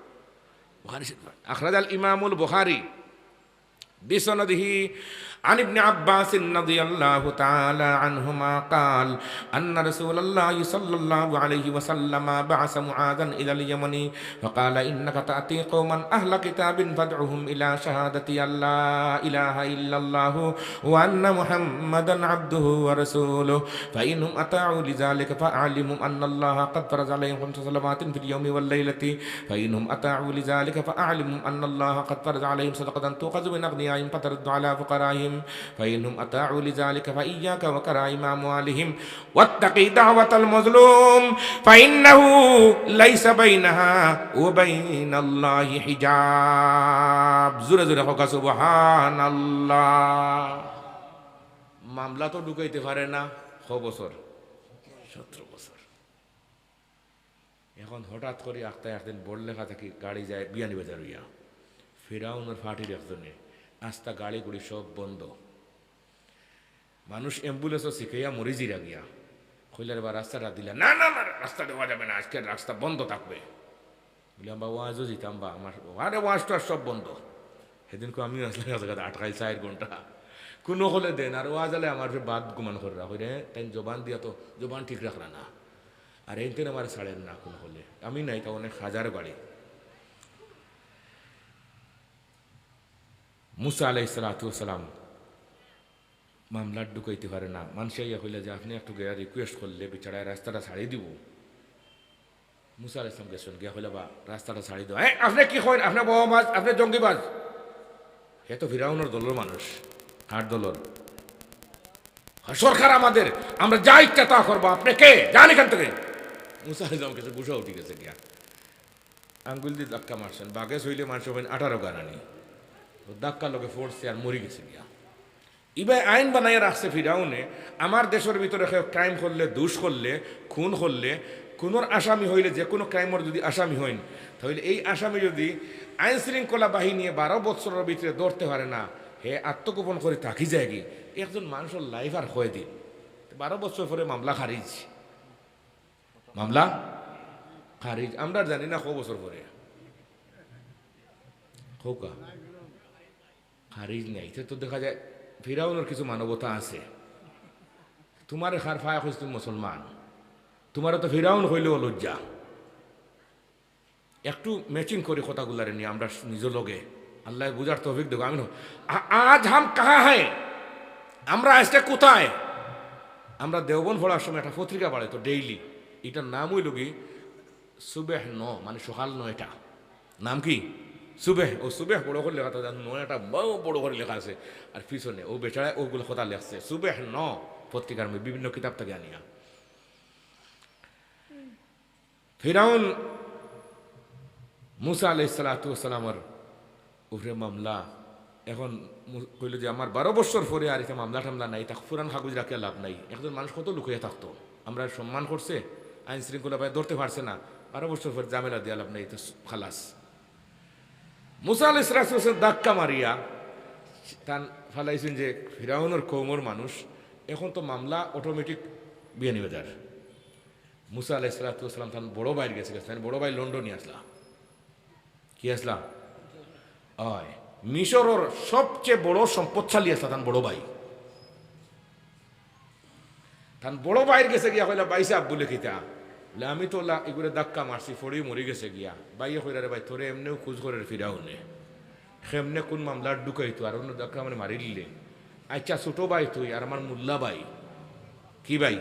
বুখারী শরীফ আখরাজাল ইমামুল বুখারী বিসনাদিহি عن ابن عباس رضي الله تعالى عنهما قال أن رسول الله صلى الله عليه وسلم بعث معاذا إلى اليمن فقال إنك تأتي قوما أهل كتاب فادعهم إلى شهادة أن لا إله إلا الله وأن محمدا عبده ورسوله فإنهم أطاعوا لذلك فأعلمهم أن الله قد فرض عليهم 5 صلوات في اليوم والليلة فإنهم أطاعوا لذلك فأعلمهم أن الله قد فرض عليهم صدقة تؤخذ من أغنيائهم فترد على فقرائهم فإنهم أطاعوا لذلك فإياك وكرائم أموالهم واتقي دعوة المظلوم فإنه ليس بينها وبين الله حجاب زورة زورة হোক সুবহান আল্লাহ মামলা তো ঢুকাইতে পারে না বছর 17 বছর এখন হঠাৎ করে আখতায় একদিন বোর্ড লেখা থাকি গাড়ি যায় বিয়ানীবাজার হইয়া ফিরাউনের ফাটির একজনে আস্তা গাড়ি গুড়ি সব বন্ধ মানুষ অ্যাম্বুলেন্সও শিখাইয়া মরি জিরা গিয়া কইলার বা রাস্তাটা দিলা না না না রাস্তা দেওয়া যাবে না আজকে রাস্তা বন্ধ থাকবে বললাম বা ওয়াজও যেতাম বা আমার আরে ওয়াজটা সব বন্ধ সেদিনকে আমি আসলে আটকাই 4 ঘন্টা কোনো হলে দেন আর ওয়াজ আলে আমার বাদ গুমান করে রাখো রে তাই জবান দিয়া তো জবান ঠিক রাখলা না আর এই দিন আমার ছাড়েন না কোনো হলে আমি নাই তা অনেক হাজার গাড়ি মুসা আলাইহিস সালাম মামলা ঢুকাইতে পারে না মানুষ ইয়া কইলে যে আপনি একটু গিয়া রিকোয়েস্ট করলে বেচারায় রাস্তাটা ছাড়িয়ে দিব মুসা আলাইহিস সালাম গেছেন গিয়া কইলে বা রাস্তাটা ছাড়িয়ে দাও আপনি কি কইন আপনি বোমাবাজ আপনি জঙ্গিবাজ হে তো ফিরাউনের দলের মানুষ হাট দলের সরকার আমাদের আমরা যা ইচ্ছা তা করবো আপনি কে যান এখান থেকে মুসা আলাইহিস সালাম কাছে গুসা উঠে গেছে গিয়া আঙ্গুল দিয়ে ধাক্কা মারছেন বাঘে শৈলে মানুষ হবেন 18 গানানি ধাক্কা লোকে ফোর্সে আর মরি গেছে গিয়া ইবাই আইন বানাইয়া রাখছে ফিরাউনে আমার দেশের ভিতরে ক্রাইম করলে দুষ করলে খুন করলে খুনের আসামি হইলে যে কোনো ক্রাইমের যদি আসামি হইন তাহলে এই আসামি যদি আইন শৃঙ্খলা বাহিনী 12 বছরের ভিতরে ধরতে পারে না হে আত্মগোপন করে থাকি যায় কি একজন মানুষের লাইফ আর হয়ে দিন 12 বছর পরে মামলা খারিজ আমরা জানি না ক বছর পরে হোকা খারিজ নেই তো দেখা যায় ফিরাউনের কিছু মানবতা আছে তোমার খার ফায়া হইছ তুমি মুসলমান তোমারও তো ফিরাউন হইলেও লজ্জা একটু ম্যাচিং করে কথাগুলারে নিয়ে আমরা নিজ লগে আল্লাহ বুঝার তৌফিক দেবো আমি আজ হাম কাহা হ্যাঁ আমরা আজকে কোথায় আমরা দেওবন পড়ার সময় একটা পত্রিকা পড়ে তো ডেইলি এটার নাম হইল কি সুবেহ মানে সকাল 9টা নাম কি সুবেহ ও সুবেহ বড় করে লেখা থাকে 9টা বড় করে লেখা আছে আর পিছনে ও বেচারায় ওগুলো কথা লেখছে সুবেহ পত্রিকার মধ্যে বিভিন্ন কিতাব থেকে আনিয়া ফিরাউন মুসা আলাইহিস সালামের উপরে মামলা এখন কইল যে আমার 12 বছর পরে আর এটা মামলা টামলা নাই তা পুরান কাগজ রাখিয়া লাভ নাই একজন মানুষ কত লুকিয়ে থাকতো আমরা সম্মান করছে আইন শৃঙ্খলা ভাই ধরতে পারছে না 12 বছর পরে ঝামেলা দিয়া লাভ নাই তো খালাস মুসা আলাইহিস সালাম ধাক্কা মারিয়া তান ফালাইছেন যে ফিরাউনের কৌমর মানুষ এখন তো মামলা অটোমেটিক বিয়ানীবাজার। মুসা আলাইহিস সালাম তান বড় ভাইয়ের গেছে গেছেন, বড় ভাই লন্ডনে আসলা, কি আসলা হয় মিশরের সবচেয়ে বড় সম্পদশালী আসলা তান বড় ভাই। তান বড় ভাইয়ের গেছে গিয়া কইলা ভাই সাহেব বলে খিতা বলে আমি তো এগুলো ধাক্কা মারছি ফড়ি মরি গেছে গিয়া। বাইয়ে কইরা রে ভাই তোরে এমনিও খোঁজ করে ফিরাউনে সেমনে কোন মামলার ঢুকাইতো আর অন্য ধাক্কা মানে মারি দিলে। আচ্ছা ছোট ভাই তুই আর আমার মোল্লা ভাই, কি ভাই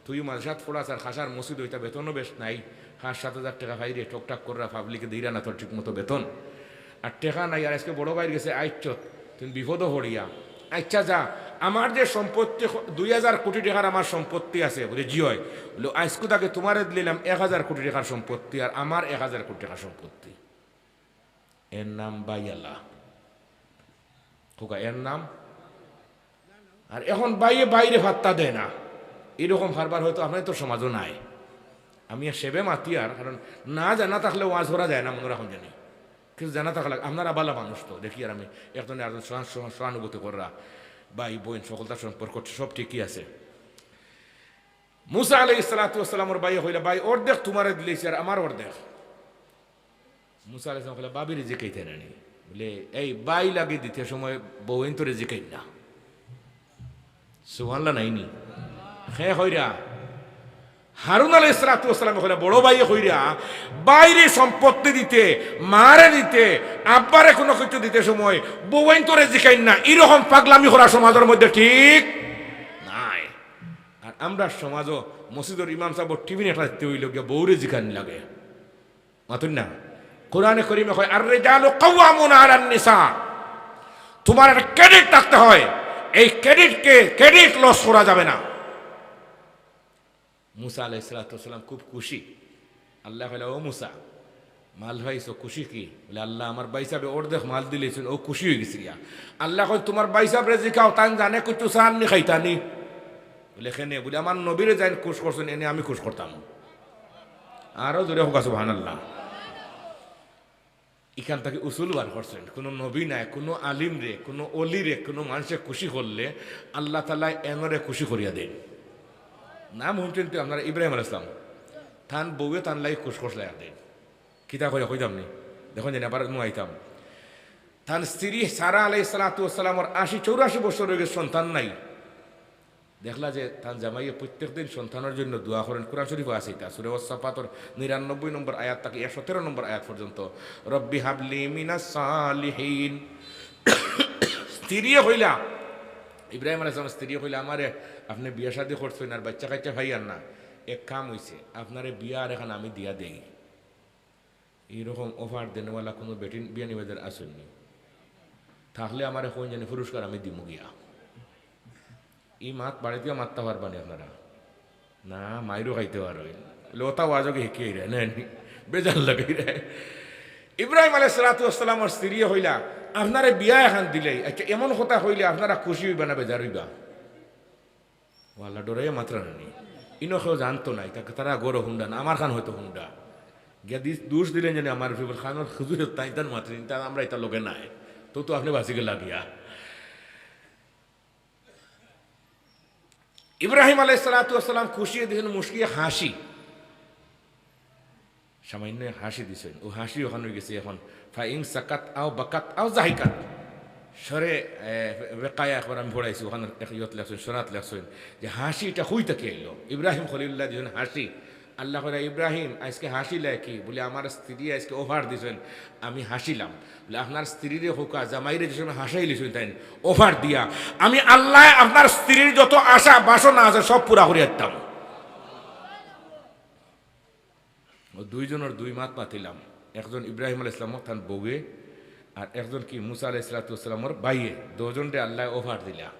তুই মালসাত ফোড়াস আর খাসার মসজিদ হইতা বেতনও বেশ নাই, 5,000-7,000 টাকা ভাইরে টকটাক করা পাবলিকে দিরা না তোর ঠিক মতো বেতন আর টেকা নাই। আর আজকে বড় ভাইয়ের গেছে আইচ্ছত তুমি বিপদও হরিয়া। আচ্ছা যা আমার যে সম্পত্তি 2,000 কোটি টাকার আমার সম্পত্তি আছে বলে জি হয় বলে আজকে তাকে তোমারে দিলাম 1,000 কোটি টাকার সম্পত্তি আর আমার 1,000 কোটি টাকার সম্পত্তি। এর নাম বাইয়ালা খোকা, এর নাম। আর এখন বাইয়ে বাইরে ভাত্তা দেয় না, এরকম হারবার হয়তো আপনার তো সমাজও নাই। আমি সেবে মাতি আর কারণ না জানা থাকলে ওয়াজ করা যায় না মনে রাখুন জানি, কিন্তু জানা থাকলে আপনার আবালা মানুষ তো দেখি আর আমি একজনে একজন সহানুভূতি করা ভাই বোন সকলতার সম্পর্ক সব ঠিকই আছে। মুসা আলাইহিস সালামের ভাই হইলে ভাই অর্ধেক তোমারে দিলেছি আর আমার অর্ধেক। মুসা আলাইহিস সালাম কইলা বাবির জিকাইতে নানি বলে এই বাই লাগে দিতে সময় বউন তোরে জিকাই না। সুবহানাল্লাহ নাইনি হে হইরা হারুন আলাইহিস সালাম কইলা বড় ভাই হইরা বাইরে সম্পত্তি দিতে মারে দিতে আব্বারে কোনো কিছু দিতে সময় বউন তোরে জিকাই না, এরকম পাগলামি করা সমাজের মধ্যে ঠিক নাই। আর আমরা সমাজও মসজিদের ইমাম সাহেব টিভি নেতা হইল গিয়া বউরে জিকান লাগে মাতুন না। কোরআনে কারীমে কয় আর রিজালু কাওয়ামুনা আলান নিসা, তোমার একটা ক্রেডিট থাকতে হয়, এই ক্রেডিটকে ক্রেডিট লস করা যাবে না। মুসা আলাইহিস সালাম খুব খুশি। আল্লাহ কইলা ও মুসা মাল ভাইছো খুশি কি বলে আল্লাহ আমার ভাই সাহেব অর্ধেক মাল দিলেছেন ও খুশি হয়ে গেছে গিয়া। আল্লাহ কই তোমার ভাই সাহেব রেজি খাও তান জানে কিছু সাননি খাইতানি বলে খেনে বলে আমার নবীরে যাই খুশ করছেন এনে আমি খুশ করতাম। আরো জোরে হোক সুবহানাল্লাহ। এখান থেকে উসুল বার করছেন কোনো নবী নাই কোনো আলিম রে কোনো অলি রে কোনো মানুষে খুশি করলে আল্লাহ তাআলা এনরে খুশি করিয়া দেন। নাম শুনছেন তো আপনারা ইব্রাহিম আলাইহিস সালাম থান বউয়ে তান লাই খুশ করলে দেন কিতা কইয়া কইতাম নি দেখুন জানি আবার আইতাম তান স্ত্রী সারা আলাইহিস সালামের 80-84 বছর হয়ে গেছে সন্তান নাই। দেখলা যে তার জামাইয়ে প্রত্যেক দিন সন্তানের জন্য দোয়া করেন। কোরআন শরীফ আছে এটা সূরা আস-সাফাতের 99 নম্বর আয়াত থেকে 113 নম্বর আয়াত পর্যন্ত রব্বি হাবলি মিনাস সালিহিন। স্ত্রী হইলা ইব্রাহিম আলাইহিস সালাম স্ত্রী হইলা আমারে আপনি বিয়া শাদী করছেন আর বাচ্চা কাচ্চা ভাইয়ার না, এক কাম হইছে আপনারে বিয়া আর এখন আমি দিয়া দেই। এইরকম অফার দেনওয়ালা কোনো বেটিন বিয়া নিবেদের আসেননি থাকলে আমার এখন জানি পুরস্কার আমি দিমু গিয়া। এই মাত বাড়িতে মারতে পারবানি আপনারা না মাইরও খাইতে পারবেন লোতা ওয়াজকে হেঁকিয়ে রে নেন বেজার লাগাই রে। ইব্রাহিম আলাইহিস সালামের স্ত্রী হইলা আপনারে বিয়া এখন দিলেই আচ্ছা এমন কথা হইলে আপনারা খুশি হইবা না বেজার হইবা? ওয়াল্লা ডরাইয়া মাত্রা নানি ইনো কেউ জানতো নাই তারা গরো হুন্ডা না আমার খান হয়তো হুন্ডা গিয়া দোষ দিলেন জানি আমার খানোর খুঁজুর তাই তার মাত্রিন তা আমরা এটা লোকে নাই তো তো আপনি বাঁচিকে লাগিয়া। ইব্রাহিম আলাইহিস সালাম খুশি দিয়েছেন মুশকিয়ে হাসি সামান্য হাসি দিছেন ও হাসি ওখানে গেছে এখন ফাইং সাকাত আও বাকাত আও জাহিকাত সরে বেকায়া একবার আমি পড়াইছি ওখানে ইয়ত লেখছেন সরাত লেখছেন যে হাসিটা হইতে কে এলো ইব্রাহিম খলিলুল্লাহ দিয়েছেন হাসি। আল্লাহ করে ইব্রাহিম আজকে হাসিলে কি বলে আমার স্ত্রী আজকে ওভার দিয়েছেন আমি হাসিলাম বলে আপনার স্ত্রীর হোকা জামাইরে যে সময় হাসাই লিছেন তাই ওভার দিয়া আমি আল্লাহ আপনার স্ত্রীর যত আশা বাসনা আছে সব পুরা করে দিতাম। ও দুইজনের দুই মাত মাতিলাম, একজন ইব্রাহিম আলাইহিস সালাম তার বউয়ে আর একজন কি মুসা আলাইহিস সালামের বাইয়ে, দুজনরে আল্লাহ ওভার দিলা।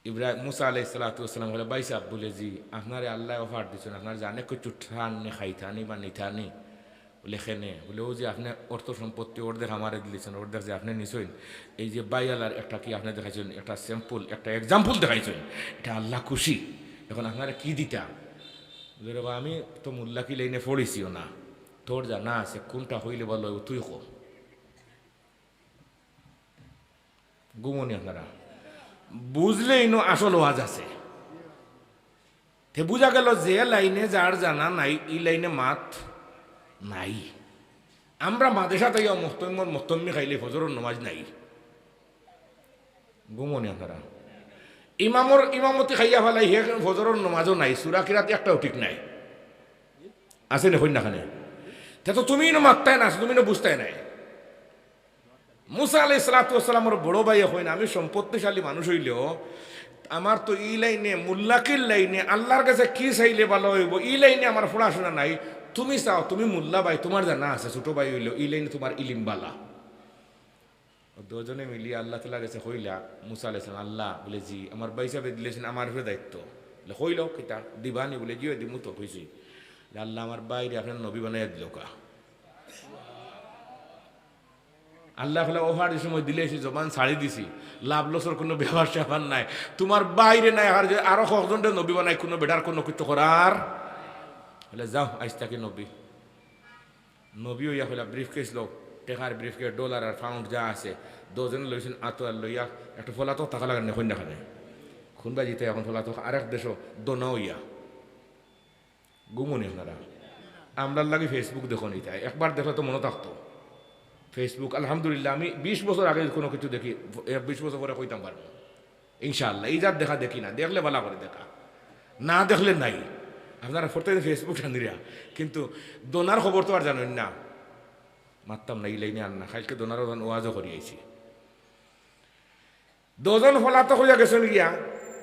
ইব্রাহিম মুসা আলাইহিস সালাম বলে ভাই সাহেব বলে জি আপনারে আল্লাহ অফার দিচ্ছেন আপনার জানে কিছু ঠান নে খাইতানি বা নিথানি বলে খেনে বলে ও যে আপনি অর্থ সম্পত্তি অর্ধেক আমারে দিয়েছেন অর্ধেক যে আপনি নিছেন এই যে বাইয়ালার একটা কি আপনি দেখাইছেন একটা স্যাম্পল একটা এক্সাম্পল দেখাইছেন এটা আল্লাহ খুশি এখন আপনারা কি দিতা বলে রে বা আমি তো মোল্লা কি লাইনে পড়েছিও না তোর জানা আছে কোনটা হইলে বলো তুই কো গুমনি আপনারা বুঝলেই নো আসল ওয়াজ আছে। তে বুঝা গেল যে লাইনে যার জানা নাই এই লাইনে মাত নাই। আমরা মাদেশা তাই মস্তম্মি খাইলে ফজর নমাজ নাই। গুমনি আপনারা ইমামতি খাইয়া ফেলাই হে ফজরের নমাজও নাই, সুরা কিরাত একটাও ঠিক নাই, আছে না কন্যা খানে। তো তুমি মাত্তাই না, তুমি বুঝতাই নাই। মুসা আলাইহিস সালাতু ওয়াস সালামের বড় ভাই হই না, আমি সম্পত্তিশালী মানুষ হইলেও আমার তো ই লাইনে মুল্লাকির লাইনে আল্লাহর কাছে কি চাইলে ভালো হইব ই লাইনে আমার পড়াশোনা নাই। তুমি চাও, তুমি মুল্লা ভাই, তোমার জানা আছে, ছোট ভাই হইলেও ই লাইনে তোমার ইলিম বালা। দুজনে মিলিয়ে আল্লাহ তালা গেছে হইলা মুসা আলাইহিস সালাম, আল্লাহ বলে জি আমার ভাই সাহেব দিলেছেন আমার উপরে দায়িত্ব, বলে হইল কিতা দিবানি, বলে জিও দিমু তো হয়েছি। আল্লাহ আমার বাইরে আপনার নবী বানাই দিল কা। আল্লাহ ফেলা ওভার সময় দিলে এসে জবান ছাড়ি দিছি, লাভ লসর কোনো ব্যবহার স্যাপার নাই, তোমার বাইরে নাই আর যে আরো কয়েকজনটা নবী বানাই কোনো বেটার কোনো কিছু করার। বলে যাও আজ তাকে নবী নবী হইয়া ফেলা ব্রিফ কেস লোক টেকার ব্রিফ কেস ডলার আর ফাউন্ড যা আছে দুজন লইছেন আতোয়ার লইয়া একটু ফলা তো টাকা লাগান কন্যা খানে খুনবা জিতে এখন ফলা তো আরেক দেশ দোনা হইয়া গুমনি আপনারা। আমরার লাগে ফেসবুক দেখো নি তাই একবার দেখলে তো মনে থাকতো ফেসবুক। আলহামদুলিল্লাহ আমি 20 বছর আগে কোনো কিছু দেখি 20 বছর পরে কইতাম পারবো ইনশাআল্লাহ। এই যার দেখা দেখি না, দেখলে ভালো করে দেখা, না দেখলে নাই। আপনারা প্রত্যেক ফেসবুক টানিরা, কিন্তু দোনার খবর তো আর জানেন না, মারতাম না এই লাইনে আর না, খাইলকে দোনারও ওয়াজও করিয়েছি। দুজন ফলাতো হইয়া গেছেন গিয়া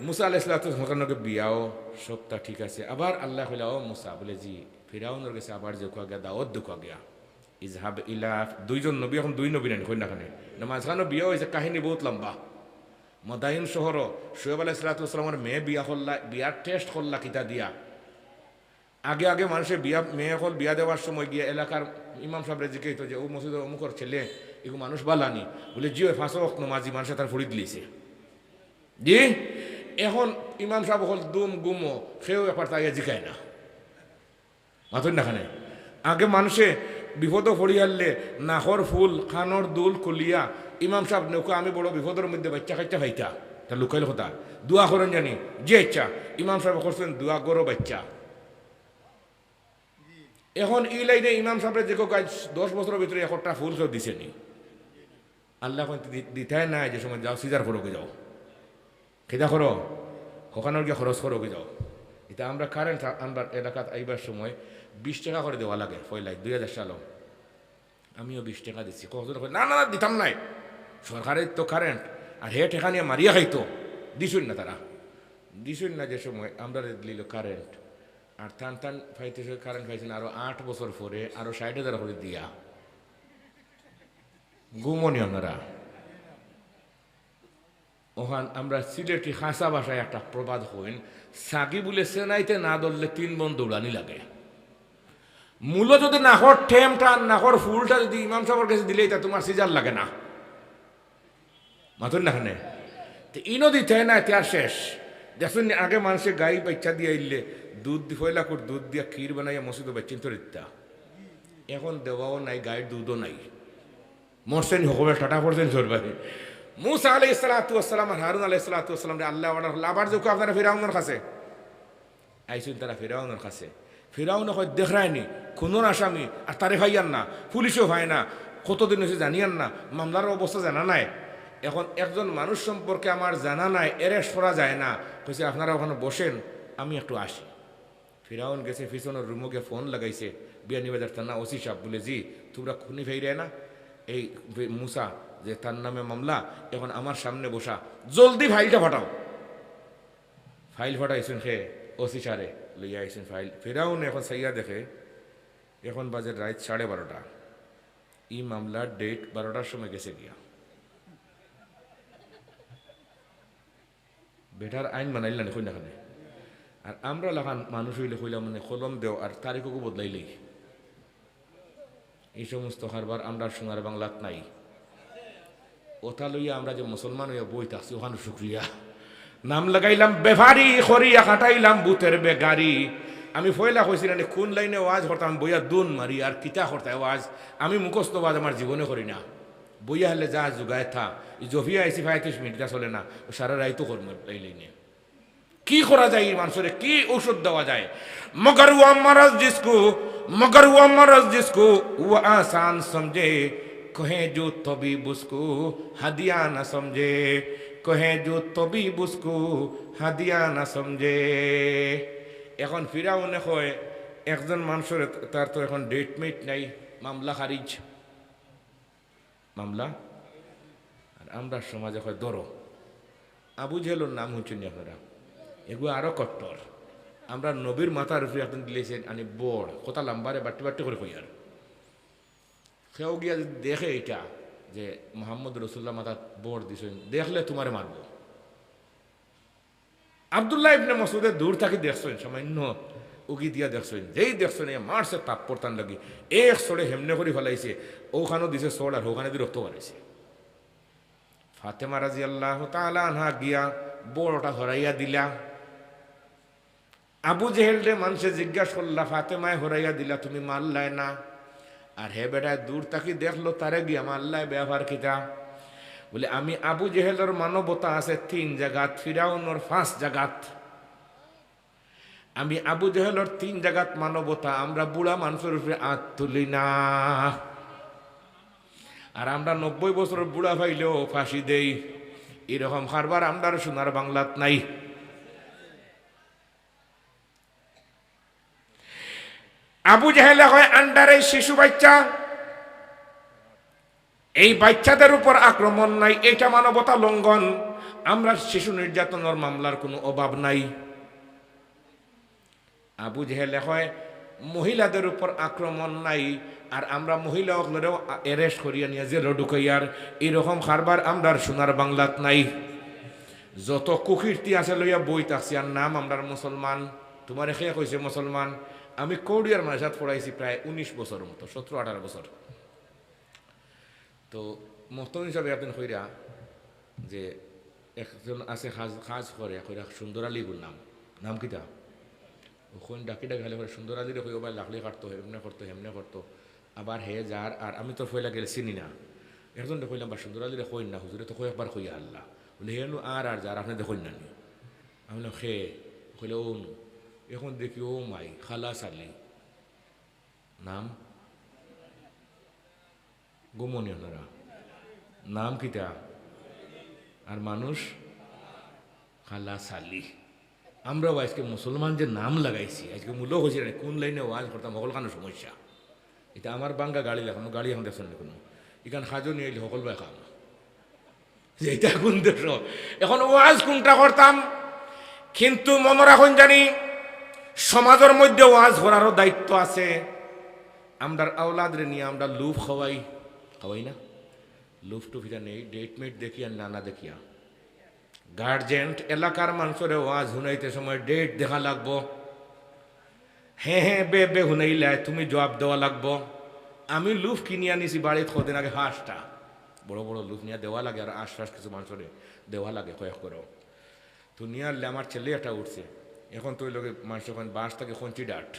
মুসা আলাইহিস সালাতু বিয়াও সবটা ঠিক আছে। আবার আল্লাহ কইলা ও মুসা, বলে জি ফিরাউনের গেছে আবার যে কোয়া গিয়া দাওয়াত দুকা গিয়া ইজহাব ইলা। দুইজন নবী, এখন দুই নবী নেন কন্যাখানে না, মাঝখানে বিয়া হয়েছে, কাহিনী বহুত লম্বা। মদাইন শহর শোয়েব আলাইহিস সালামের মেয়ে বিয়া করলা, বিয়ার টেস্ট করলা কিতা দিয়া। আগে আগে মানুষের বিয়া মেয়ে হল বিয়া দেওয়ার সময় গিয়ে এলাকার ইমাম সাহেব জিজ্ঞেস যে ও মসজিদের অমুকর ছেলে এগু মানুষ বালানি, বলে জিও 5 ওয়াক্ত নামাজি মানুষে তার ফড়ি দিয়েছে জি। এখন ইমাম সাহেব হল দুম গুমো, সেও একবার তাই জিকায় না মাথুর না খানে। আগে মানুষে বিপদ ফড়িয়ালে নাহর ফুল খানর দুল খুলিয়া ইমাম সাহেব নৌকা আমি বড় বিপদের মধ্যে বাচ্চা কাচ্চা খাইতা, তা লুকাইল কথা দোয়া করেন জানি যে ইচ্ছা। ইমাম সাহেব করছেন দোয়া করো বাচ্চা। এখন এই লাইনে ইমাম সাহেবের যে কাজ 10 বছরের ভিতরে 1টা ফুল কেউ দিছেনি। আল্লাহ দিতাই নাই যে সময় যাও সিজার করোকে যাও, খেদা করো ওখানের গিয়ে খরচ করোকে যাও। এটা আমরা কারেন্ট আমরা এলাকাত আইবার সময় 20 টাকা করে দেওয়া লাগে পয়লাই 2000 সাল। আমিও 20 টাকা দিচ্ছি, কখন না না দিতাম নাই, সরকারের তো কারেন্ট আর হে টেকা নিয়ে মারিয়া খাইতো, দিছুন না তারা, দিছুন না। যে সময় আমরা দিল কারেন্ট আর টান টান পাইতে কারেন্ট পাইছেন আরো 8 বছর পরে আরো 60,000 করে দিয়া। গুমনি আপনারা ওখান আমরা সিলেটি খাসা ভাষায় একটা প্রবাদ হইন, সাগি বলে সেনাইতে না ধরলে 3 বোন দৌড়ানি লাগে। মূল যদি নাকর ঠেমটা নাকর ফুলটা যদি ইমাম সাহেবের কাছে দিলেই তা তোমার সিজার লাগে না মাথুর না খানে। ইনো দিতে না তার শেষ। দেখুন আগে মানুষের গাই বাচ্চা দিয়ে আইলে দুধ ফয়লা করে দুধ দিয়া ক্ষীর বানাইয়া মসজিদে বাচ্চিন তো দিতা। এখন দেওয়াও নাই, গায়ের দুধও নাই, মরছেন হকমে টাটা পড়ছেন সরবারে। মুসা আলাইহিস সালাম আর হারুন আলাইহিস সালাম আল্লাহ অর্ডার হল আবার যোগ আপনারা ফিরাউনের কাছে আইসুন। তারা ফিরাউনের কাছে, ফিরাউন হয় দেখায়নি খুনোর আসামি আর তারে ভাইয়ান না, পুলিশও ভাই না, কতদিন হয়েছে জানিয়ান না, মামলার অবস্থা জানা নাই। এখন একজন মানুষ সম্পর্কে আমার জানা নাই, এরেস্ট করা যায় না, কইছে আপনারা ওখানে বসেন আমি একটু আসি। ফিরাউন গেছে পিছনের রুমকে ফোন লাগাইছে বিয়ানীবাজার থানা ওসি সাহেব, বলে জি তোমরা খুনি ফেরে না, এই মুসা যে তার নামে মামলা, এখন আমার সামনে বসা, জলদি ফাইলটা ফাটাও। ফাইল ফাটাইছেন সে ওসি সারে লইয়া আইসেন ফাইল। ফিরাউন এখন সাইয়া দেখে এখন বাজে রাত 12:30, এই মামলার ডেট 12টার সময় গেছে গিয়া। বেটার আইন বানাইল না কইনাখানে। আর আমরা লাগান মানুষ হইলে কইলাম মানে কলম দেও আর তারিখও বদলাইলেই। এই সমস্ত কারবার আমরা সোনার বাংলাত নাই। ওটা লইয়া আমরা যে মুসলমান হইয়া বই থাকছি ওখানে শুক্রিয়া। নাম লাগাইলাম বেভারি খরিয়া কাটাইলাম বুথের বেগারি। আমি ফয়লা কইছিলাম কোন লাইনে ওয়াজ করতাম বইয়া দুন মারি আর কিতা করতাম ওয়াজ, আমি মুখস্থ ওয়াজ আমার জীবনে করি না। বইয়া হলে যা যোগায় থা জফিয়া আইসি 35 মিনিট চলে না, ও সারা রাইতো কর্ম লাইলে নিয়ে কি করা যায় মানুষের, কি ঔষধ দেওয়া যায়। মগর ও মরজ জিসকো, মগর ও মরজ জিসকো ও আসান সমঝে, কহে जो तबीब उसको हदिया न समझे, कहे जो तबीब उसको हदिया न समझे। এখন ফিরাউনে কয় একজন মানুষের তার তো এখন ডেট মেট নাই, মামলা খারিজ, মামলা। আর আমরা সমাজে কয় ধরো। আবু জেহেলের নাম হচ্ছেন আপনারা, এগুলো আরো কট্টর। আমরা নবীর মাথার উপরে এখন দিলেছেন আনি বড় কথা লাম্বারে বাট্টি বাট্টি করে কই আর কেউ গিয়া দেখে এটা যে মোহাম্মদ রসুল্লাহ মাথা বড় দিছেন, দেখলে তোমারে মারব। আব্দুল্লাহ ইবনে মাসউদের দূর থাকি দেখছেন, সামান্য উকি দিয়া দেখছেন, যেই দেখছেন মারছে তাপ পড়তান লাগি, এক সড়ে হেমনে করে ফেলাইছে, ওখানেও দিছে সড় আর ওখানে দিয়ে রক্ত বাড়াইছে। ফাতেমা রাদিয়াল্লাহু তাআলা আনহা গিয়া বড়টা হরাইয়া দিলা। আবু জেহেলরে মানুষে জিজ্ঞাসা করলা, ফাতেমায় হরাইয়া দিলা তুমি মারলাই না? আর হে বেটায় দূর তাকি দেখলো, তারে গিয়া মারলাই ব্যবহার কিতা? বলে আমি আবু জেহেলের মানবতা আছে 3 জায়গাত, ফিরাউনের 5 জায়গাত। আমি আবু জেহেলের 3 জায়গাত মানবতা, আমরা বুড়া মানুষের উপরে হাত তুলি না। আর আমরা 90 বছরের বুড়া ভাইলেও ফাঁসি দেই, এরকম কারবার আমরা সোনার বাংলাত নাই। আবু জেহেল হয় আন্ডারে শিশু বাচ্চা, এই বাচ্চাদের উপর আক্রমণ নাই, এটা মানবতা লঙ্ঘন। আমরা শিশু নির্যাতনের মামলার কোনো অভাব নাই। আবু জেহেল হয় মহিলাদের উপর আক্রমণ নাই, আর আমরা মহিলা সকলেও অ্যারেস্ট করিয়া নিয়ে জেলে ঢুকাইয়ার এরকম কারবার আমরা সোনার বাংলাত নাই। যত কুকীর্তি আছে লইয়া বই থাকছি, আর নাম আমরা মুসলমান। তোমার খেয়ে কইছে মুসলমান। আমি কৌডিয়ার মাসাত পড়াইছি প্রায় 19 বছর মতো, 17-18 বছর। তো মতন হিসাবে একদিন কইরা যে একজন আছে কাজ করে কইরা সুন্দর আলীগুর নাম, নাম কিতা ওখানে ডাকি ডাকি খালি করে সুন্দর আলীরে কই ওবার লাকলি কাটতো, হেমনে করতো হেমনে করতো। আবার হে যার, আর আমি তো ফইলা গেলে চিনি না। একজন কইলাম বা সুন্দর আলীরে কই না, হুজুরে তো কই একবার কইয়া আল্লাহ বলে হেনু আর যার আপনি দেখুন না নি। আমি বললাম খে কইলে ও নু। এখন দেখি ও মাই খালা সালি নাম গোমনি, আপনারা নাম কিতা, আর মানুষ খালা সালি। আমরাও আজকে মুসলমান যে নাম লাগাইছি, আজকে মূল্য হয়েছে না কোন লাইনে ওয়াজ করতাম সকল কানো সমস্যা। এটা আমার বাঙ্গা গাড়ি দেখানো, গাড়ি এখন দেখছেন না কোনো, এখান সাজো নিয়ে এলে সকল বাই খাম যে এটা কোন দেশ। এখন ওয়াজ কোনটা করতাম, কিন্তু মনে রাখুন জানি সমাজের মধ্যে ওয়াজ করারও দায়িত্ব আছে। আমরা আওলাদরে নিয়ে আমরা লুফ খাওয়াই, খাওয়াই না? লুফ টুফিটা নেই, ডেট মেট দেখিয়া নানা দেখিয়া। গার্জেন্ট এলাকার মানুষের ওয়াজ শুনাইতে সময় ডেট দেখা লাগবো, হ্যাঁ হ্যাঁ বে বে শুনাইলে তুমি জবাব দেওয়া লাগবো। আমি লুফ কিনিয়া নিছি বাড়িতে কদিন আগে, 5টা বড় বড় লুফ নিয়ে দেওয়া লাগে, আর আশপাশ কিছু মানুষের দেওয়া লাগে কয়েক করো। তো নিয়ে আনলে আমার ছেলে একটা উঠছে, এখন তো ওই লোকে মানুষ ওখান বাঁশ থাকে খঞ্চি ডাট,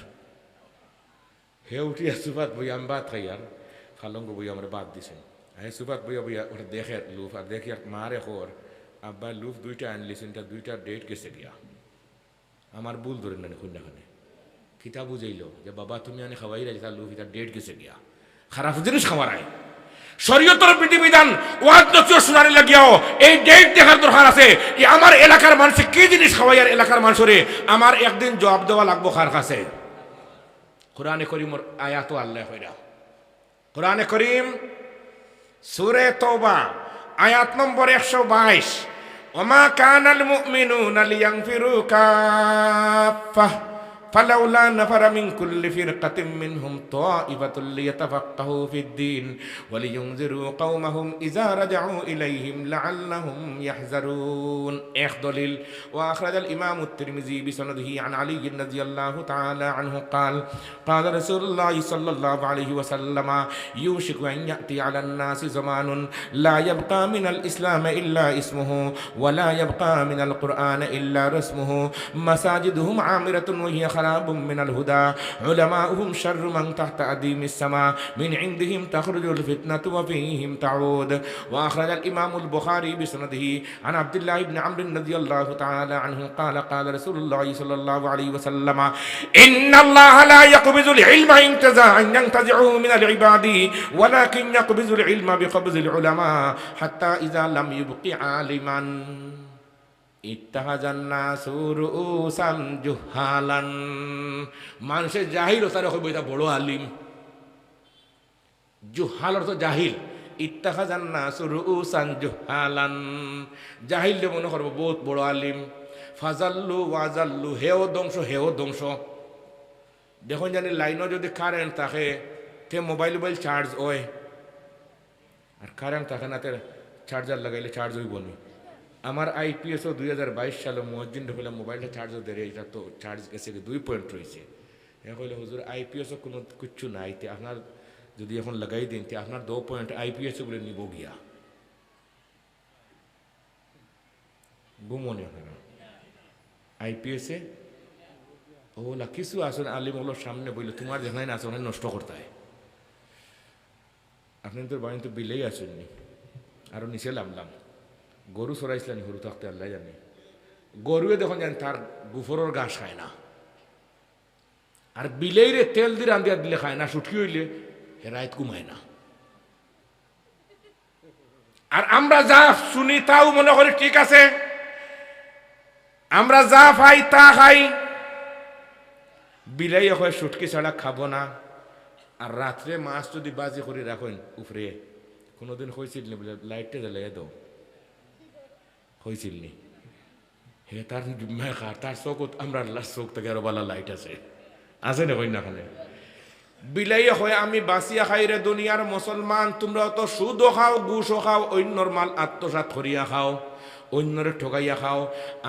হে উঠিয়া সুপাত বই আমি ভাত খাই, আর খালঙ্গ বই আমার বাদ দিছে। হ্যাঁ সুপাত বইয়া বইয়া ওটা দেখে লুফ, আর দেখি আর মারে খর আব্বা লুফ 2টা আনলিছেন, তা 2টার ডেট গেছে গিয়া। আমার ভুল ধরে না কন্যাখানে কিতা বুঝাইল যে বাবা তুমি আনে খাওয়াই রাখি, তার লুফ এটা ডেট গেছে গিয়া। খারাপ জিনিস খাওয়ারাই শরীয়তের বিধিবিধান ওয়াজ নসিহত শুনানি লাগিয়াও এই ডেট দেখার দরকার আছে। আমার এলাকার মানুষ কি জিনিস খাওয়াই, আর এলাকার মানুষরে আমার একদিন জবাব দেওয়া লাগবো কার কাছে। কোরআনে করিমর আয়াত আল্লাহ কইরা, কোরআনে করিম সূরা তওবা আয়াত নম্বর 122, ওমা কানাল মুমিনুনা লিয়ানফিরু কাফাহ ফালাউলা নাফারা মিন কুল্লি ফিরকাতিন মিনহুম তাইফাতুল লিয়াতাফাক্কাহু ফিদ-দীন ওয়া লিয়ুনযিরু কওমাহুম ইযা রাজাউ ইলাইহিম লাআল্লাহুম ইয়াহযারুন। এক দলিল। ওয়া আখরাজাল ইমাম আত-তিরমিজি বিসনাদিহি আন আলী রাদিয়াল্লাহু তাআলা আনহু قال قال رسول الله صلى الله عليه وسلم يوشك أن يأتي على الناس زمان لا يبقى من الإسلام إلا اسمه ولا يبقى من القرآن إلا رسمه مساجدهم عامرة وهي خراب من الهدى علماؤهم شر من تحت أديم السماء من عندهم تخرج الفتنة وفيهم تعود. وأخرج الإمام البخاري بسنده عن عبد الله بن عمرو رضي الله تعالى عنه قال قال رسول الله صلى الله عليه وسلم إن الله لا يقبض العلم انتزاعا ينتزعه من العباد ولكن يقبض العلم بقبض العلماء حتى إذا لم يبق عالما اتخذ الناس رؤوسا جهالا. মানুষের জাহিল তারা হইব এটা বড় আলিম। জুহাল অর্থ জাহিল। ইত্তাখাজ আন-নাস রুউসান জুহালান, জাহিল দে মনে করবো বহুত বড় আলিম। ফাজাল্লু ওয়াজাল্লু, হেও ধ্বংস হেও ধ্বংস। দেখুন জানি লাইনও যদি কারেন্ট থাকে তে মোবাইল চার্জ হয়, আর কারেন্ট থাকে না তে চার্জার লাগাইলে চার্জ হইব নি। আমার আইপিএসও 2022 সালে মুয়াজ্জিন ঢুকলাম মোবাইলটা চার্জও দেয়, এটা তো চার্জ গেছে 2 পয়েন্ট রয়েছে। এখন কইলে হুজুর আইপিএসও কোনো কিচ্ছু নাই, তে আপনার যদি এখন লাগাই দিন তে আপনার 2 পয়েন্ট আইপিএসও বলে নিব গিয়া ঘুমনে আপনারা আইপিএসে ওলা কিছু আসুন আলিম ওগুলোর সামনে বললে তোমার যেখানে না আছে ওখানে নষ্ট করতে হয়। আপনি তো বাড়ি তো বিলেই আসেননি, আরও নিচে নামলাম। গরু সরাইছিলেন গরু থাকতে আল্লাহ জানি। গরুয়ে দেখুন জানি তার গুফরের ঘাস খায় না, আর বিলেইরে তেল দিয়ে রান্ধিয়া দিলে খায় না, সুটকি হইলে হেরায়ত কুমায় না। আর আমরা যা শুনি তাও মনে করি ঠিক আছে, আমরা যা পাই তা খাই। বিলাই হয় সুটকি ছাড়া খাবো না। আর রাত্রে মাছ যদি বাজি করে রাখেন উপরে, কোনোদিন হয়েছিল নি বলে লাইটটা জ্বালাই দাও, হয়েছিল নি হে তার তার চোখত আমরা আল্লাহর চোখ থেকে আরো বালা লাইট আছে আছে না কই না খানে। বিলাই হয় আমি বাঁচিয়া খাই রে দুনিয়ার মুসলমান, তোমরা তো সুদও খাও ঘুষও খাও অন্যর মাল আত্মসাৎ করিয়া খাও, অন্যরে ঠকাইয়া খাও।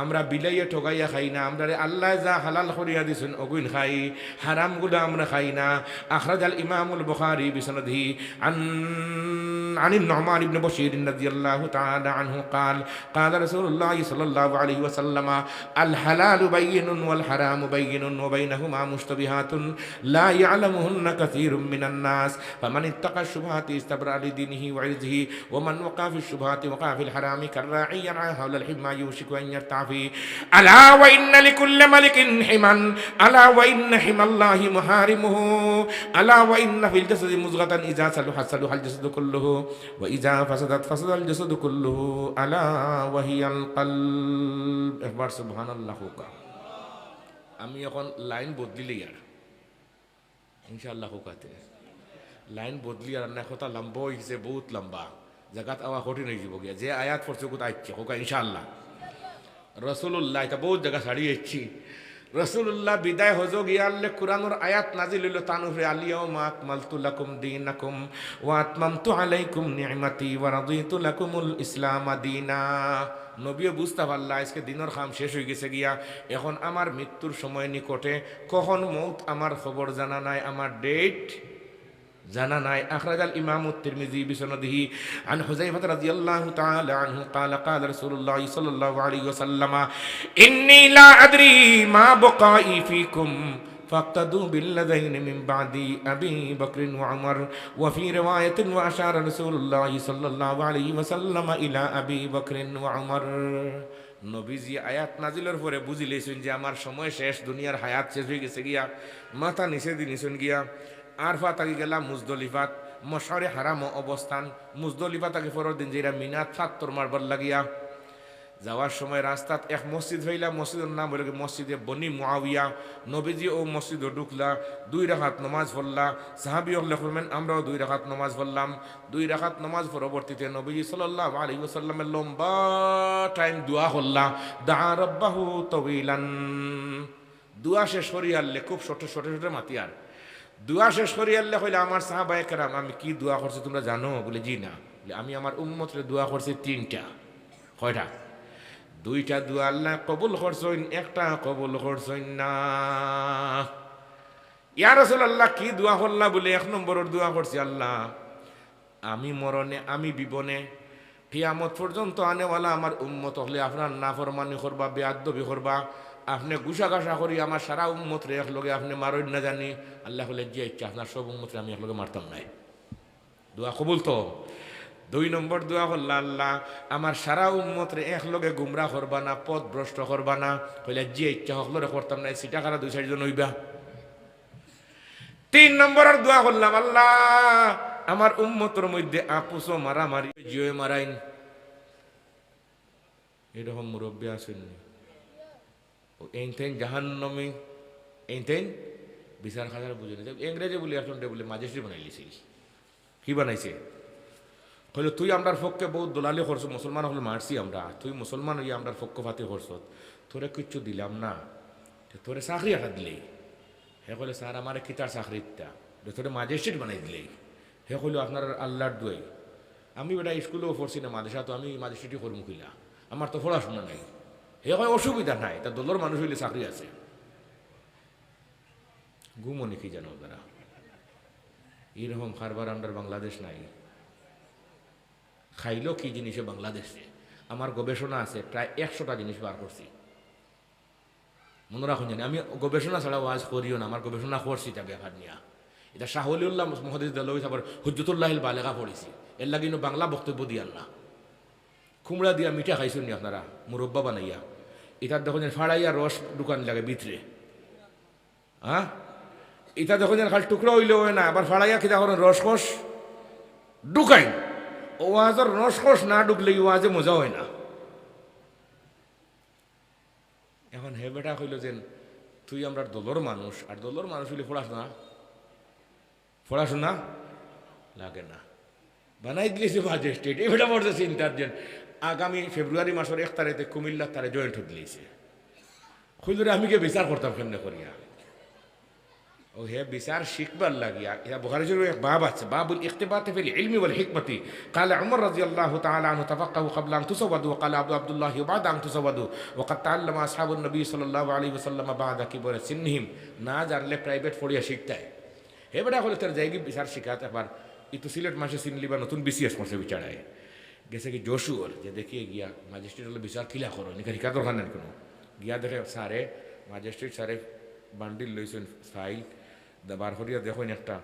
আমরা বিলাইয়া ঠকাইয়া খাই না, আমরা আল্লাহ যা হালাল করিয়া দিছেন ওগুন খাই, হারামগুলো আমরা খাই না। আখরাজ আল ইমামুল বুখারী বিসনাদিহি عن النعمان بن بشير رضي الله تعالى عنه قال قال رسول الله صلى الله عليه وسلم الحلال بين والحرام بين وبينهما مشتبهات لا يعلمهن كثير من الناس فمن اتقى الشبهات استبرأ لدينه وعرضه ومن وقع في الشبهات وقع في الحرام كالراعي يرعى حول الحمى يوشك أن يرتع فيه ألا وإن لكل ملك حما ألا وإن حمى الله محارمه ألا وإن في الجسد مضغة إذا صلحت صلح الجسد كله وإذا فسدت فسد الجسد كله ألا وهي القلب. একবার সুবহানাল্লাহ হোক। আমি এখন লাইন বদলিলে আর ইনশাআল্লাহ হোকাতে লাইন বদলি আর না কথা লম্বা হইছে, বহুত লম্বা জায়গাত আওয়া কঠিন হয়ে যাব গিয়া। যে আয়াত পড়ছে কোথা আইছে হোকা ইনশাআল্লাহ। রাসূলুল্লাহ এটা বহুত জায়গা ছাড়িয়েছি। রাসূলুল্লাহ বিদায় হজ গিয়ালে কুরআনের আয়াত নাজিল হইল তানুফে আলিয়াউমা আকমালতু লাকুম দীনাকুম ওয়া আতমামতু আলাইকুম নি'মাতি ওয়া রাদিতু লাকুমুল ইসলাম দীনা। নবীও বুঝতে পারলা আজকে দিনের কাম শেষ হয়ে গেছে গিয়া, এখন আমার মৃত্যুর সময় নিকটে, কখন মৌত আমার খবর জানা নাই, আমার ডেট জানা নাই। আখরাজাল ইমাম তিরমিজি বিসনাদিহি আন হুযাইফা রাদিয়াল্লাহু তাআলা আনহু قال قال رسول الله صلى الله عليه وسلم إني لا أدري ما بقائي فيكم فاقتدوا بالذين من بعدي أبي بكر وعمر وفي رواية وأشار رسول الله صلى الله عليه وسلم إلى أبي بكر وعمر. নবীজি আয়াত নাজিলের পরে বুঝিলেছেন যে আমার সময় শেষ, দুনিয়ার হায়াত শেষ হয়ে গেছে গিয়া, মাথা নিচে দিয়েছেন গিয়া। আরফা তাকে গেলাম মুজদলিফাত, মশারে হারাম অবস্থান। মুজদলিফা তাকে পরের দিন যেটা মিনাত ৭০ মারবার লাগিয়া যাওয়ার সময় রাস্তাত এক মসজিদ হইলা, মসজিদের নাম হইল মসজিদে বনি মুআবিয়া। নবীজি ও মসজিদে ঢুকলা, 2 রাকাত নামাজ পড়লা। সাহাবী হলে বলবেন আমরাও 2 রাকাত নামাজ পড়লাম। 2 রাকাত নামাজ পরবর্তীতে নবীজি সাল্লাল্লাহু আলাইহি ওয়াসাল্লামের লম্বা টাইম দোয়া করলা, দা রাব্বাহু তাওয়িলান। দোয়া শেষ করিয়ালে খুব ছোট ছোট ছোট মাতিয়ার দোয়া শেষ করিয়ালে কইলে আমার সাহাবায়ে কেরাম আমি কি দোয়া করছি তোমরা জানো? বলে জি না। বলে আমি আমার উম্মতের দোয়া করছি 3টা। কয়টা? 2টা দোয়া আল্লাহ কবুল করছেন, একটা কবুল করছেন না। ইয়া রাসূলুল্লাহ কি দোয়া করলা? বলে 1 নম্বরের দোয়া করছি আল্লাহ আমি মরণে আমি বিবনে কিয়ামত পর্যন্ত আনেওয়ালা আমার উম্মত হলে আপনার নাফরমানি করবা, বেয়াদবি করবা, আপনি গুসাগাসা করি আমার সারা উম্মত রে একলগে আপনি মারই না জানি আল্লাহ বলে যে ইচ্ছা আপনার সব উম্মত আমি একলগে মারতাম নাই। দোয়া কবুল তো। 2 নম্বর দোয়া করল, আল্লাহ আমার সারা উম্মত রে একলগে গুমরা করবা না, পথ ভ্রষ্ট করবা না, হইলে যে ইচ্ছা হকলরে করতাম নাই, সেটা কারা 2-4 জন হইবা। 3 নম্বরের দোয়া করলাম, আল্লাহ আমার উম্মতের মধ্যে আপুসো মারামারি জিয়ে মারাইন। এরকম মুরব্বী আসেন এইতেন জাহান্নামী, এইতেন বিচার খাজার বুঝে নিতে ইংরেজি বলি এখন বলে ম্যাজিস্ট্রেট বানাই লিছিল। কি বানাইছে? হইলে তুই আমরার পক্ষে বহুত দলালি করছো, মুসলমান হলে মারছি আমরা, তুই মুসলমান হইয়া আমরার পক্ষ ফাতে করছ, তোরে কিচ্ছু দিলাম না, তোরে চাকরি একটা দিলেই। হে কইলে স্যার আমার কিতার চাকরিটা তোরে ম্যাজিস্ট্রেট বানাই দিলেই। হে কইল আপনার আল্লাহর দোয়াই, আমি বেটা স্কুলেও পড়ছি না মাদ্রাসা, তো আমি ম্যাজিস্ট্রেটই করবো কিলা, আমার তো পড়াশোনা নাই। হে কয় অসুবিধা নাই, তা দলের মানুষ হইলে চাকরি আছে। ঘুমনি কি জানো তারা, এরকম কারবার আমরা বাংলাদেশ নাই। খাইলো কি জিনিসে বাংলাদেশে আমার গবেষণা আছে, প্রায় 100টা জিনিস বার করছি। মনে রাখুন জানি আমি গবেষণা ছাড়া ওয়াজ করিও না, আমার গবেষণা করছি এটা ব্যাপার নিয়ে। এটা শাহলিউল্লাহ মহাদিস দলই তারপর হুজ্জতুল্লাহিল বালেগা পড়েছি, এর লাগে বাংলা বক্তব্য দিয়াল না। কুমড়া দিয়া মিঠা খাইছেন নি আপনারা মুরব্বা বানাইয়া, এটার দেখুন ফাড়াইয়া রস দোকান লাগে ভিতরে। হ্যাঁ, এটা দেখুন খালি টুকরা হইলেও হয় না, আবার ফাড়াইয়া খেতে করেন রসকস ঢুকাই। ওয়াজের রসকস না ঢুকলে ওয়াজে মজা হয় না। এখন হে বেটা কইল যে তুই আমরা দলর মানুষ, আর দলর মানুষ হইলে পড়াশোনা লাগে না, বানাই দিয়েছে ম্যাজিস্ট্রেট। এই বেটা পড়ছে চিন্তার যে আগামী ফেব্রুয়ারি মাসের 1 তারিখে কুমিল্লার তারে জয়েন্ট হয়ে দিয়েছে। খুঁজরে আমি কে বিচার করতাম কেমনে করিয়া। ও হে বিচার শিখবার লাগিয়া ইয়া বুখারী শরীফে এক বাব আছে, বাবুল ইখতিবাত ফিল ইলমি ওয়াল হিকমতি। قال عمر رضي الله تعالى عنه تفقهوا قبل ان تسودوا، وقال عبد الله بعد ان تسودوا، وقد تعلم اصحاب النبي صلى الله عليه وسلم بعد كبر سنهم। না জানলে প্রাইভেট পড়িয়া শিখতে হয়। হে বেটা হলে তার জায়গা বিচার শিখাতে একবার একটু সিলেট মাসে চিনলিবা নতুন বিসিএস করছে বিচারায় গেছে কি যশুর, যে দেখিয়ে গিয়া ম্যাজিস্ট্রেট হলে বিচার কিলা করো নিকা শিখা দরকার নেই কোনো। গিয়া দেখে স্যারে ম্যাজিস্ট্রেট স্যারে বান্ডিল লইছেন ফাইল বার করিয়া দেখুন একটা,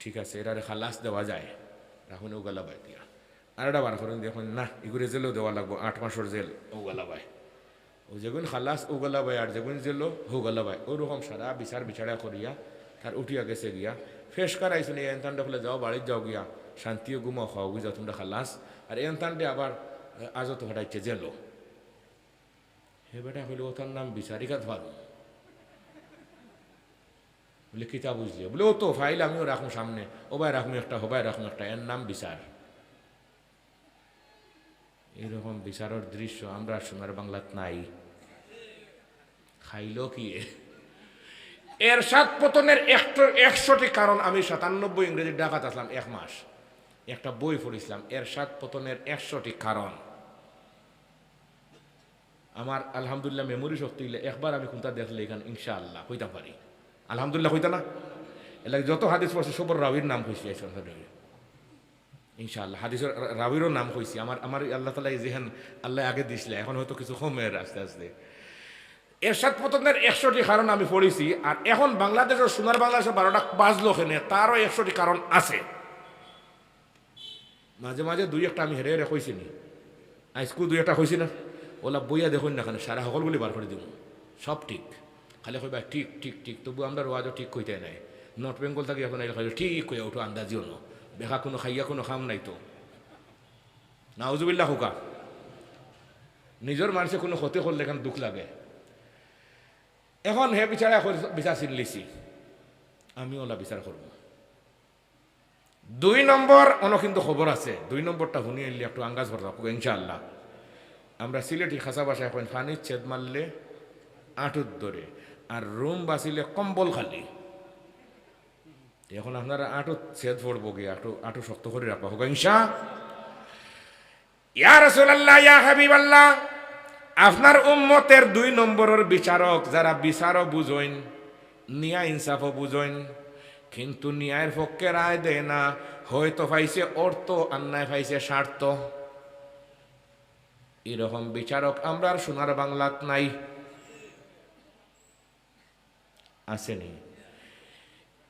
ঠিক আছে এটারে খালাস দেওয়া যায়, রাখুন ও গেলা বাই দিয়া। আর এটা বার করেন দেখুন না এগুলো জেলেও দেওয়া লাগবো 8 মাসের জেল, ও গেলা বাই। ও যেগুন খালাস ও গেলা বাই, আর যেগুন জেলো হো গেলা বাই। ওরকম সারা বিচার বিচারা করিয়া তার উঠিয়া গেছে গিয়া ফেস করাইছেন। এই এনতানটা ফেলে যাও বাড়ির যাও গিয়া শান্তিও ঘুমাও খাও বুঝাও তোমরা খালাস, আর এনতানটে আবার আজও তো হটাইছে জেলো। হে বেটা হইলে ও তার নাম বিচারিকা ধর বলে কিতাব বুঝলিও, বলে ও তো ফাইল আমিও রাখুন সামনে, ও ভাই রাখুন একটা, হো ভাই রাখুন একটা, এর নাম বিচার। এরকম বিচারের দৃশ্য আমরা সোনার বাংলাত নাই। খাইল কি এরশাদ পতনের 100টি কারণ। আমি 97 ইংরেজি ঢাকাতে আসলাম 1 মাস, একটা বই পড়েছিলাম এরশাদ পতনের 100টি কারণ। আমার আলহামদুলিল্লাহ মেমোরি শক্তি একবার আমি কোনটা দেখলে এখানে ইনশাআল্লাহ হইতে পারি। আলহামদুলিল্লাহ হইতা না, এলাকা যত হাদিস পড়ছে সবর রাবির নাম হয়েছে ইনশাআল্লাহ, হাদিসের রাবিরও নাম হয়েছে। আমার আল্লাহ তালা যেহেন আল্লাহ আগে দিছিলে, এখন হয়তো কিছু কমের আস্তে আস্তে। এরশাদ পতনের 100টি কারণ আমি পড়েছি, আর এখন বাংলাদেশের সোনার বাংলাদেশের 12টা বাজলো ওখানে, তারও 100টি কারণ আছে। মাঝে মাঝে 2-1টা আমি হেরে হেরে কইছি নি, আইসকু 2-1টা কইছি না, ওলা বইয়া দেখুন না, সারা সকলগুলি বার করে দিব, সব ঠিক। খালি কইবা ঠিক ঠিক ঠিক, তবু আমরা ওয়াজও ঠিক কইতে নাই। নর্থ বেঙ্গল থাকি এখন ঠিক কইয়া ওঠো আন্দাজিও ন, বেখা কোনো খাইয়া কোনো খাম নাই তো, নাউজুবিল্লাহ হুকা। নিজের মানুষে কোনো ক্ষতি করলে এখানে দুঃখ লাগে। এখন হে বিচারা বিচার চিনলিছি, আমি ওলা বিচার করব। 2 নম্বর অন কিন্তু খবর আছে, 2 নম্বরটা শুনিয়ে এলি একটু আঙ্গাজ ভর রাখবো ইনশাআল্লাহ। আমরা সিলেটি খাসা বাসায় এখন পানির ছেদ মারলে আঁটুর ধরে, আর রুম বাঁচিলে কম্বল খালি। এখন আপনারা আঁটু ছেদ পড়বো গিয়ে আঁটু শক্ত করে রাখবো হোক ইনশা। ইয়া রাসূলুল্লাহ, ইয়া হাবিবাল্লাহ, আপনার উম্মতের 2 নম্বরের বিচারক যারা বিচারও বুঝইন, নিয়া ইনসাফও বুঝইন, কিন্তু ন্যায়ের পক্ষে রায় দেয় না, হয়তো পাইছে অর্থ অন্যায় পাইছে স্বার্থ। এরকম বিচারক আমরা আর সোনার বাংলাত নাই। আসেনি।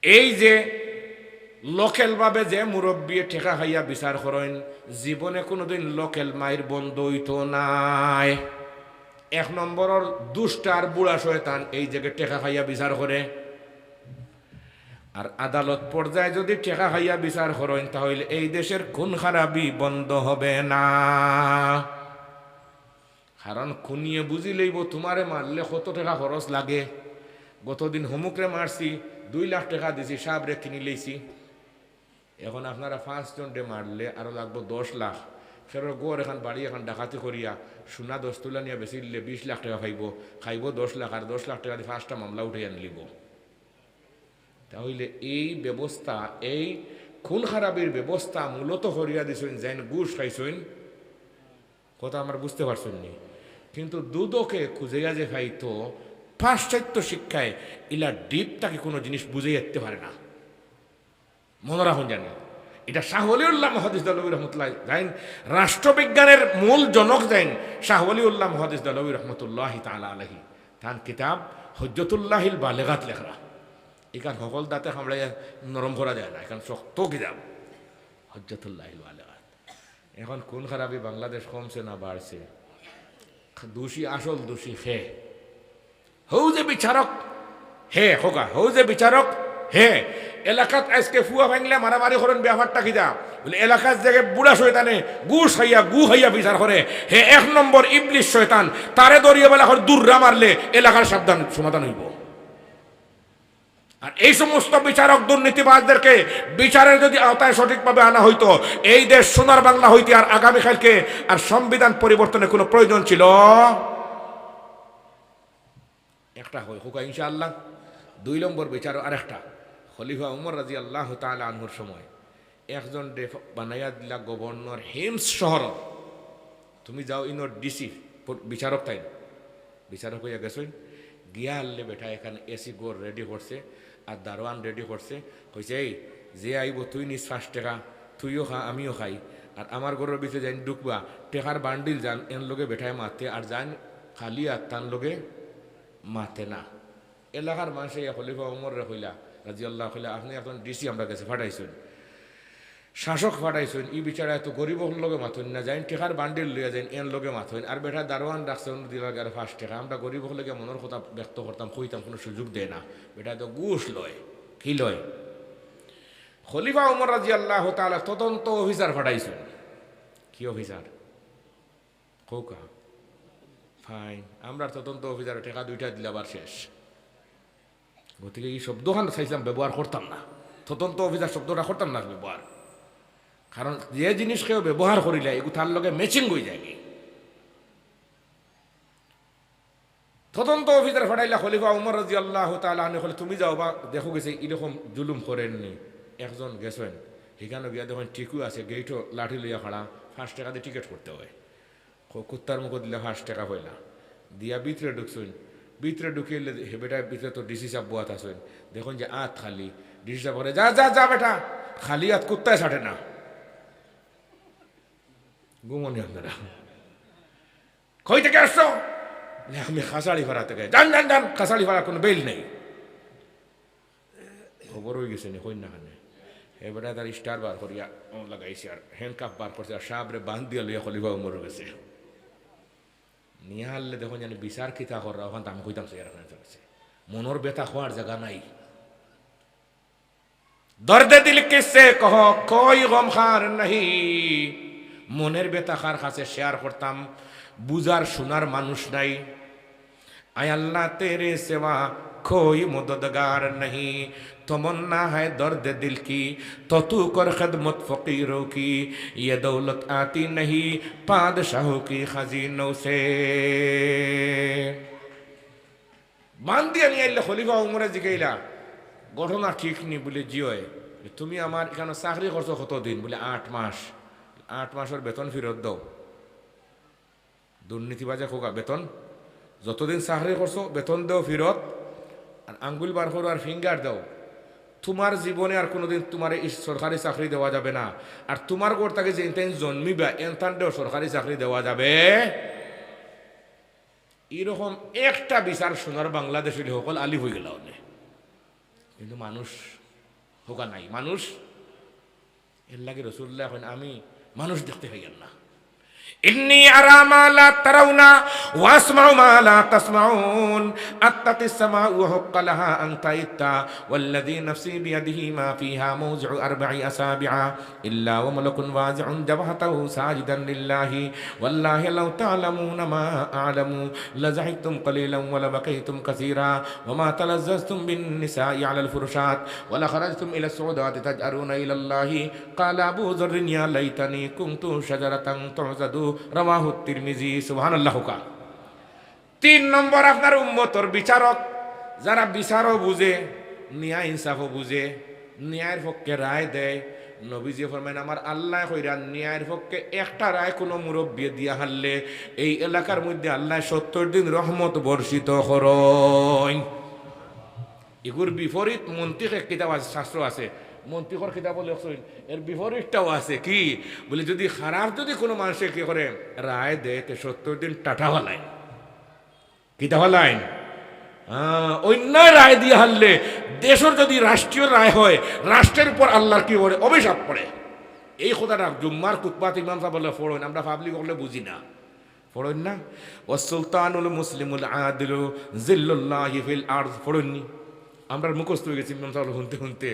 এই যে লোকেল ভাবে যে মুরব্বী ঠেকা খাইয়া বিচার করেন, জীবনে কোনোদিন লোকেল মায়ের বন্ধ হইতো নাই। এক নম্বরের দুষ্টার বুড়া শয়তান এই জায়গায় টেকা খাইয়া বিচার করে। আর আদালত পর্যায়ে যদি টেকা খাইয়া বিচার করেন, তাহলে এই দেশের খুন খারাপি বন্ধ হবে না। কারণ খুনিয়ে বুঝি লইব তোমারে মারলে কত টাকা খরচ লাগে। গতদিন হমুকরে মারছি, 2 লাখ টাকা দিছি, সাবরে কিনি লইছি। এখন আপনারা 5 জনরে মারলে আরো লাগবো 10 লাখ। ফেরো গোর এখন বাড়ি এখন ডাকাতি করিয়া সোনা 10 তোলা নিয়ে বেশি দিলে 20 লাখ টাকা খাইব 10 লাখ, আর 10 লাখ টাকা দিয়ে 5টা মামলা উঠে আনলিব। তাহলে এই ব্যবস্থা, এই খুন খারাপের ব্যবস্থা মূলত করিয়া দিছেন যেন ঘুষ খাইছেন। কথা আমার বুঝতে পারছেন নি? কিন্তু দুদকে খুঁজেয়া যে খাইতো পাশ্চাত্য শিক্ষায় ইলা ডিপটাকে কোনো জিনিস বুঝে যেতে পারে না। মনে রাখুন জানি, এটা শাহ ওলিউল্লাহ মুহাদ্দিস দেহলভী রহমতুল্লাহ জাইন, রাষ্ট্রবিজ্ঞানের মূল জনক জাইন শাহ ওলিউল্লাহ মুহাদ্দিস দেহলভী রহমতুল্লাহি তাআলা আলাইহি। তার কিতাব হুজ্জতুল্লাহিল বালিগাত লেখরা। এখান সকল দাঁতে কামড়াইয়া নরম করা যায় না, এখান শক্ত কিতাব হুজ্জতুল্লাহিল বালিগাত। এখন কোন খারাপি বাংলাদেশ কমছে না বাড়ছে? দোষী, আসল দোষী হে হৌ যে বিচারক হে হোকা, হৌ যে বিচারক হে। এলাকাত আজকে ফুয়া ভাঙলে মারামারি করেন, ব্যাপারটা কি যা বলে এলাকার জায়গায় বুড়া শয়তানে গু খাইয়া বিচার করে, হে 1 নম্বর ইবলিশ শয়তান। তারে দরিয়ে বেলা করে দূররা মারলে এলাকার সাবধান সমাধান হইব। আর এই সমস্ত বিচারক দুর্নীতিবাজদেরকে বিচারের যদি আওতায় সঠিকভাবে আনা হইতো, এই দেশ সোনার বাংলা হইতে আর আগামীকালকে আর সংবিধান পরিবর্তনের কোনো প্রয়োজন ছিল একটা হয় হোকা ইনশাআল্লাহ। 2 নম্বর বিচার আরেকটা, খলিফা উমর রাদিয়াল্লাহু তাআলা আনহুর সময় একজন বানাইয়া দিলা গভর্নর হিমস শহর। তুমি যাও ইনোর ডিসি বিচারক, তাই বিচারক হইয়া গেছেন, গিয়া আনলে বেটা এখানে এসি গোর রেডি করছে আর দারোয়ান রেডি করছে। কইছে এই যে আইব তুই নিস 5 টাকা, তুইও খা আমিও খাই, আর আমার ঘরের ভিতরে যাই ঢুকবা, টেকার বান্ডিল যান এর লোকে বেটায় মারতে, আর যান খালি আর তার লোকে মাতে না। এলাকার মানুষ খলিফা উমর রে কইলা রাদিয়াল্লাহু কইলা, আপনি এখন ডিসি আমরা কাছে ফাটাইছেন, শাসক ফাটাইছেন, ই বিচারা এত গরিব লোকে মাথইন না, যাইন টেকার বান্ডিল লইয়া যাইন এর লোকে মাথইন, আর বেটা দারোয়ান রাখছেন দিলার গারে 5 টাকা। আমরা গরিব লোকে মনের কথা ব্যক্ত করতাম, কইতাম, কোনো সুযোগ দেয় না। বেটা তো ঘুষ লয়, কি লয়? খলিফা উমর রাদিয়াল্লাহু তাআলা তদন্ত অফিসার ফাটাইছেন। কি অফিসার? কৌকা ফাইন, আমরা তদন্ত অফিসার টাকা 2টা দিলে আবার শেষ। গতিকে এই শব্দখান চাইছিলাম ব্যবহার করতাম না, তদন্ত অফিসার শব্দটা করতাম না ব্যবহার। কারণ যে জিনিস কেউ ব্যবহার করিলে এগুলো তার লগে ম্যাচিং হয়ে যায়। তদন্ত অফিসার ফাটাইলা খলিফা উমর রাদিয়াল্লাহু তাআলা আনহু বলে, তুমি যাও বা দেখো গেছে এরকম জুলুম করেননি। একজন গেছেন, সেখানে গিয়া দেখেন টিকু আছে, গেইটও লাঠি লইয়া খাড়া, 5 টাকা দিয়ে টিকিট করতে হয়। কুত্তার মুখ দিলে 5 টাকা পয়লা দিয়া ভিতরে ঢুকছেন। ভিতরে ঢুকিয়ে বেটার ভিতরে তো ডিসি সাহেব বোয়াত আছেন, দেখুন যে আত খালি। ডিসি সাহেব বলে, যা যা যা বেটা, খালি আত কুত্তায় ছাটে না। ঘুমনি আপনারা কই থেকে আসছো? আমি খাসাড়ি ভাড়া থেকে। যান যান যান, খাসাড়ি ভাড়া কোনো বেল নেই। খবর হয়ে গেছে নি কই না খানে। এবারে তার স্টার বার করিয়া লাগাইছে, আর হ্যান্ডকাপ বার করছে, আর সাবরে বাঁধ দিয়া লইয়া খলিফা উমর গেছে নিয়ে হারলে। দেখুন জানি বিচার খিতা করা, ওখান আমি কইতাম সে চলেছে। মনোর ব্যথা হওয়ার জায়গা নাই। দর্দে দিল কিসে কহ কই গম খার নাহি, মনের ব্যথা খার কাছে শেয়ার করতাম, বুঝার শোনার মানুষ নাই। আয় আল্লাহ তেরে সেবা कोई मददगार नहीं, तमन्ना है दर्द दिल की तो तू कर खदमत फकीरों की, ये दौलत आती नहीं बादशाहों की खजीनों से। বান্দিয়া নিয়ে এলে খলিফা উমরে জিগাইলা, ঘটনা ঠিক নি বলে জিওয়, তুমি আমার এখানে চাকরি করছো কতদিন? বলে 8 মাস। 8 মাসের বেতন ফেরত দাও। দুর্নীতিবাজে খোকা, বেতন যতদিন চাকরি করছো বেতন দাও ফেরত, আর আঙ্গুল বার করো আর ফিঙ্গার দাও। তোমার জীবনে আর কোনোদিন তোমার এই সরকারি চাকরি দেওয়া যাবে না, আর তোমার ঘর থেকে যে ইনতেন জন্মিবা এনতানটাও সরকারি চাকরি দেওয়া যাবে। এরকম একটা বিচার সোনার বাংলাদেশের সকল আলি হয়ে গেল। কিন্তু মানুষ হোকা নাই, মানুষ এর লাগে রসুল্লাহ এখন আমি মানুষ দেখতে হইয়ান না। ইন্নী আরা মা লা তারাউনা ওয়া আসমাউ মা লা তাসমাউন আত্তাতিস সামাউ ওয়া হুক্কা লাহা আন তাইত্তা ওয়াল্লাযী নাফসি বিয়াদিহি মা ফিহা মাওযিউ আরবা'i আসাবি'a ইল্লা ওয়া মালাকুন ওয়াজি'ুন জাবহাতাহু সাজিদান লিল্লাহি ওয়াল্লাহি লাউ তা'লামুনা মা আ'লামু লাযাহিকতুম কালিলান ওয়া লাবাকাইতুম কাসীরা ওয়া মা তালাজ্জাজতুম বিন নিসাই 'আলাল ফুরুশাত ওয়া লা খারাজতুম ইলা সুউদাতি তাজআরুনা ইলাল্লাহি ক্বালা আবু যররিন ইয়া লাইতানি কুনতু শাজারাতান তু'যাদু রাওয়াহু তিরমিজি। সুবহানাল্লাহ। কা 3 নম্বর আপনার উম্মতর বিচারক, যারা বিচারও বুঝে, ন্যায় ইনসাফও বুঝে, ন্যায়ের পক্ষে রায় দেয়। নবীজি ফরমায়েন আমার আল্লাহ কইরা ন্যায়ের পক্ষে একটা রায় কোনো মুরব্বী দিয়া হারলে এই এলাকার মধ্যে আল্লাহ 70 দিন রহমত বর্ষিত করয়। এগুর বিপরীত মন্ত্রীর এক কিতাব আছে, শাস্ত্র আছে, মন্ত্রীকর কিতাব লেখছেন, এর বিপরীতটাও আছে। কি বলে, যদি খারাপ যদি কোনো মানুষে কি করে রায় দেয় তে 70 দিন টাটা হলাইন, কিতা হলাইন অন্যায় রায় দিয়ে হারলে দেশের যদি রাষ্ট্রীয় রায় হয়, রাষ্ট্রের উপর আল্লাহর কি করে অভিশাপ পড়ে। এই কথাটা জুম্মার কুতবাত ইমাম সাহেব বলে ফোড়েন, আমরা পাবলিক হলে বুঝি না, ফোড়েন না। ও সুলতানুল মুসলিমুল আদিলু জিল্লুল্লাহি ফিল আরদ, ফোড়েননি? আমরা মুখস্থ হয়ে গেছি ইমাম সাহেব শুনতে শুনতে।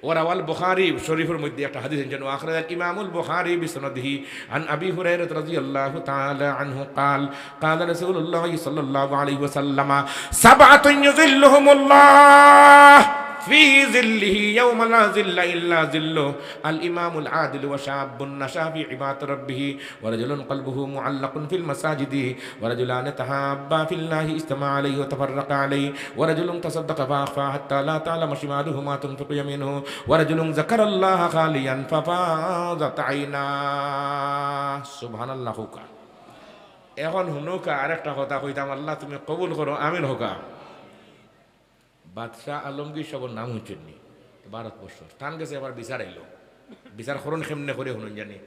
ওয়ারাওয়াল বুখারী শরীফের মধ্যে একটা হাদিস এনেছেন, আখরাজাল ইমামুল বুখারী বিসনাদিহি আন আবি হুরায়রা রাদিয়াল্লাহু তাআলা আনহু قال قال رسول الله صلى الله عليه وسلم سبعة يظلهم في ظله يوم لا ظل إلا ظله الإمام العادل وشاب نشأ في عبادة ربه ورجل قلبه معلق في المساجد ورجلان تحابا في الله اجتمع عليه وتفرق عليه ورجل تصدق فأخفى حتى لا تعلم شماله ما تنفق يمينه ورجل ذكر الله خاليا ففاضت عيناه سبحان الله। এখন হুনুকা আরেকটা কথা কইতাম, আল্লাহ তুমি কবুল করো, আমিন হোকা। বাদশাহ আলমগীর সবর নাম হচ্ছেন নি, ভারতবর্ষ টান গেছে, আবার বিচার আইলো। বিচার করুন কেমনে করে শুনুন জানি।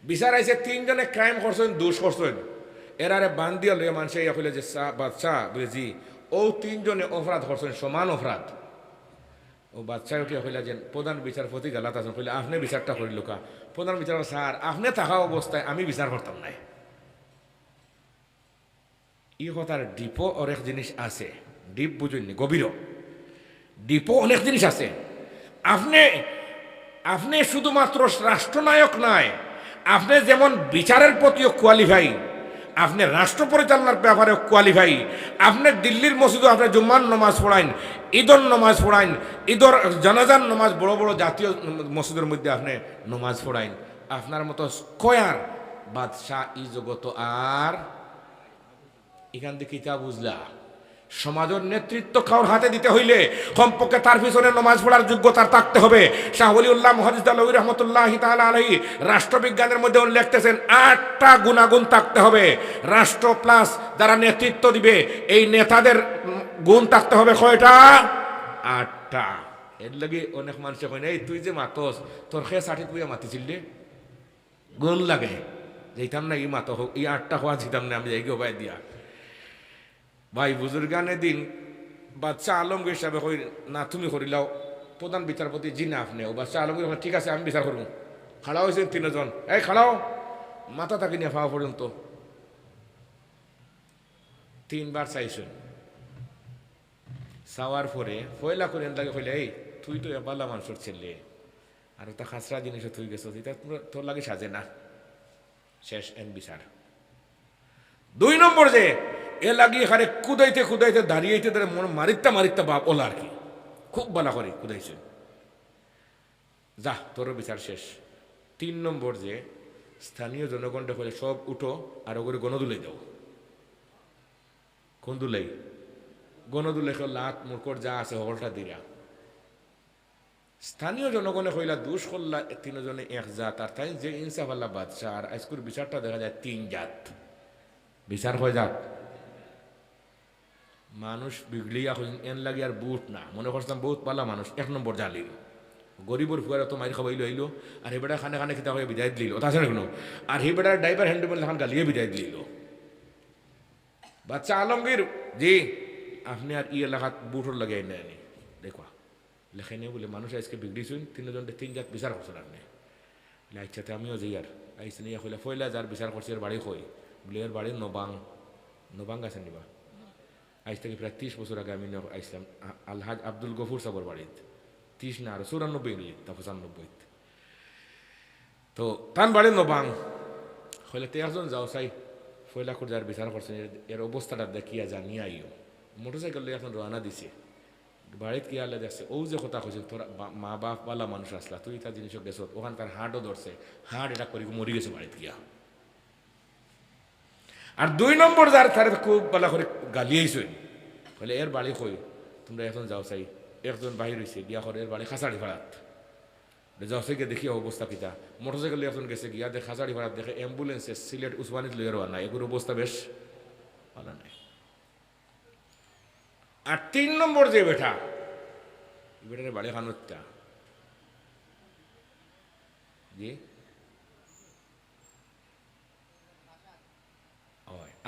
বিচার আইছে 3 জনে ক্রাইম করছেন, দোষ করছেন, এরারে বান্ধিয়া লইয়া মানুষে ইয়া কইলে যে বাদশাহ বলে জি ও 3 জনে অপরাধ করছেন, সমান অপরাধ। ও বাদশাহ উঠিয়া কইলা যে প্রধান বিচারপতি গালাত আছেন, কইলে আপনি বিচারটা করিল কা? প্রধান বিচারপতি স্যার আপনি থাকা অবস্থায় আমি বিচার করতাম নাই। ই কথার ডিপো অনেক জিনিস আছে, ডিপ বুঝুননি, গভীর ডিপো অনেক জিনিস আছে। আপনি আপনি শুধুমাত্র রাষ্ট্রনায়ক নয়, আপনি যেমন বিচারের প্রতিও কোয়ালিফাই, আপনি রাষ্ট্র পরিচালনার ব্যাপারেও কোয়ালিফাই। আপনি দিল্লির মসজিদে আপনি জুম্মার নামাজ পড়াইন, ঈদর নামাজ পড়াইন, ঈদর জানাজার নামাজ, বড় বড় জাতীয় মসজিদের মধ্যে আপনি নামাজ পড়াইন। আপনার মতো স্কয়ার বাদশাহ ই জগত আর এখান থেকে কিতা বুঝলা? সমাজের নেতৃত্ব কারোর হাতে দিতে হইলে কমপক্ষে তার পিছনে নামাজ পড়ার যোগ্যতা থাকতে হবে। শাহ ওলিউল্লাহ মুহাদ্দিস আলাউহি রাহমাতুল্লাহি তাআলা আলাইহি রাষ্ট্রবিজ্ঞানের মধ্যে লিখতেছেন 8টা গুণাগুণ থাকতে হবে। রাষ্ট্র প্লাস যারা নেতৃত্ব দিবে এই নেতাদের গুণ থাকতে হবে কয়টা? 8টা। এর লাগি অনেক মানুষ কয় এই তুই যে মাতস তোর খেয়ে ষাটি তুই মাতিছিল রে, গুণ লাগে যেতাম না এই মাত হোক, এই 8টা হওয়া যেতাম না আমি যাই গোবাই দিয়া। ভাই বুজুর্গানে দিন বাদশাহ আলমগীর সাহেব কই না তুমি করিলাও, প্রধান বিচারপতি জি না আপনি। ও বাদশাহ আলমগীর ঠিক আছে আমি বিচার করবো। খাড়া হয়েছেন 3 জন, এই খাড়াও, মাথা থাকি নিয়ে পাওয়া পর্যন্ত 3 বার চাইছেন। চাওয়ার পরে ফয়লা করেন লাগে কইলে এই তুই তো এবালা মানুষের ছেলে, আর একটা খাসরা জিনিসও তুই গেছ, এটা তোর লাগে সাজে না। শেষ এন বিচার। 2 নম্বর যে এ লাগি হারে কুদাইতে কুদাইতে দাঁড়িয়েতে তারা মনে মারিত্তা মারিত্তা বাপ ওলা আর কি খুব বালা করে কুদাইছে, যা তোর বিচার শেষ। 3 নম্বর যে স্থানীয় জনগণটা হলে সব উঠো আর ওগুলো গণদুলাই দাও। কোন দুলাই? গণদুলাই লাত মুরকট যা আছে হলটা দিরা। স্থানীয় জনগণে কইলা দুষ করলা 3 জনে 1 জাত, আর তাই যে ইনসাফ আল্লাহ বাদশাহ। আর আজকের বিচারটা দেখা যায় 3 জাত বিচার হয়ে যাক। মানুষ বিগলিয়া এন লাগে আর বুট না মনে করতাম বহুত পালা মানুষ 1 নম্বর জালিল, গরিবর ফুয়ার তো মাইর খাবাইলো আইলো, আর হে বেটা খানে খানে খিতা হয়ে বিদায় দিল, তা আছে না কোনো। আর হে বেটার ড্রাইভার হ্যান্ডেবল খান গালিয়ে বিদায় দিল। বাচ্চা আলমগীর জি আপনি আর ই এলাকাত বুটর লাগাই নেয়নি, দেখো লেখেনে বলে মানুষ আজকে বিগড়িছুন তিনজনটা তিন জাত বিচার করছেন আপনি বলে আচ্ছাতে আমিও যাই আর আইসি নিয়ে কইলে ফইলা যার বিচার করছে এর বাড়ি কই বলে এর বাড়ি নবাং নবাং আছেন নিবা আজ থেকে প্রায় 30 বছর আগে আমি আইসলাম আলহাজ আব্দুল গফুর সাবর বাড়িতে 30 না আর 94 গেলি তা 95 তো তান বাড়ি নবাং হইলে তে একজন যাও চাই ফয়লা করে যার বিচার করছেন এর অবস্থাটা দেখিয়া জানিয়ে আইও মোটরসাইকেল লিয়ে এখন রওনা দিছে বাড়িতে গিয়ে আল্লাহ দেখছে ও যে কথা কইছে তোর মা বাপ বালা মানুষ আসলা তুই তার জিনিস গেছ ওখানে তার হার্টও ধরছে হার্ট এটা করি মরি গেছে বাড়িতে গিয়া আর 2 নম্বর যার তার খুব বালা করে গালিয়েছে বলে এর বাড়ি কই তোমরা এখন যাও চাই একজন বাহির হয়েছে গিয়া করে এর বাড়ি খাসাড়ি ভাড়াত যাও সে দেখি অবস্থা কিতা মোটরসাইকেল এখন গেছে গিয়া দেখে খাসাড়ি ভাড়াত দেখে অ্যাম্বুলেন্সে সিলেট উসমানিত লইয়া রওনা এগুলোর অবস্থা বেশ ভালো নাই আর 3 নম্বর যে বেটা বেটারে বাড়ি খানুত্তা জি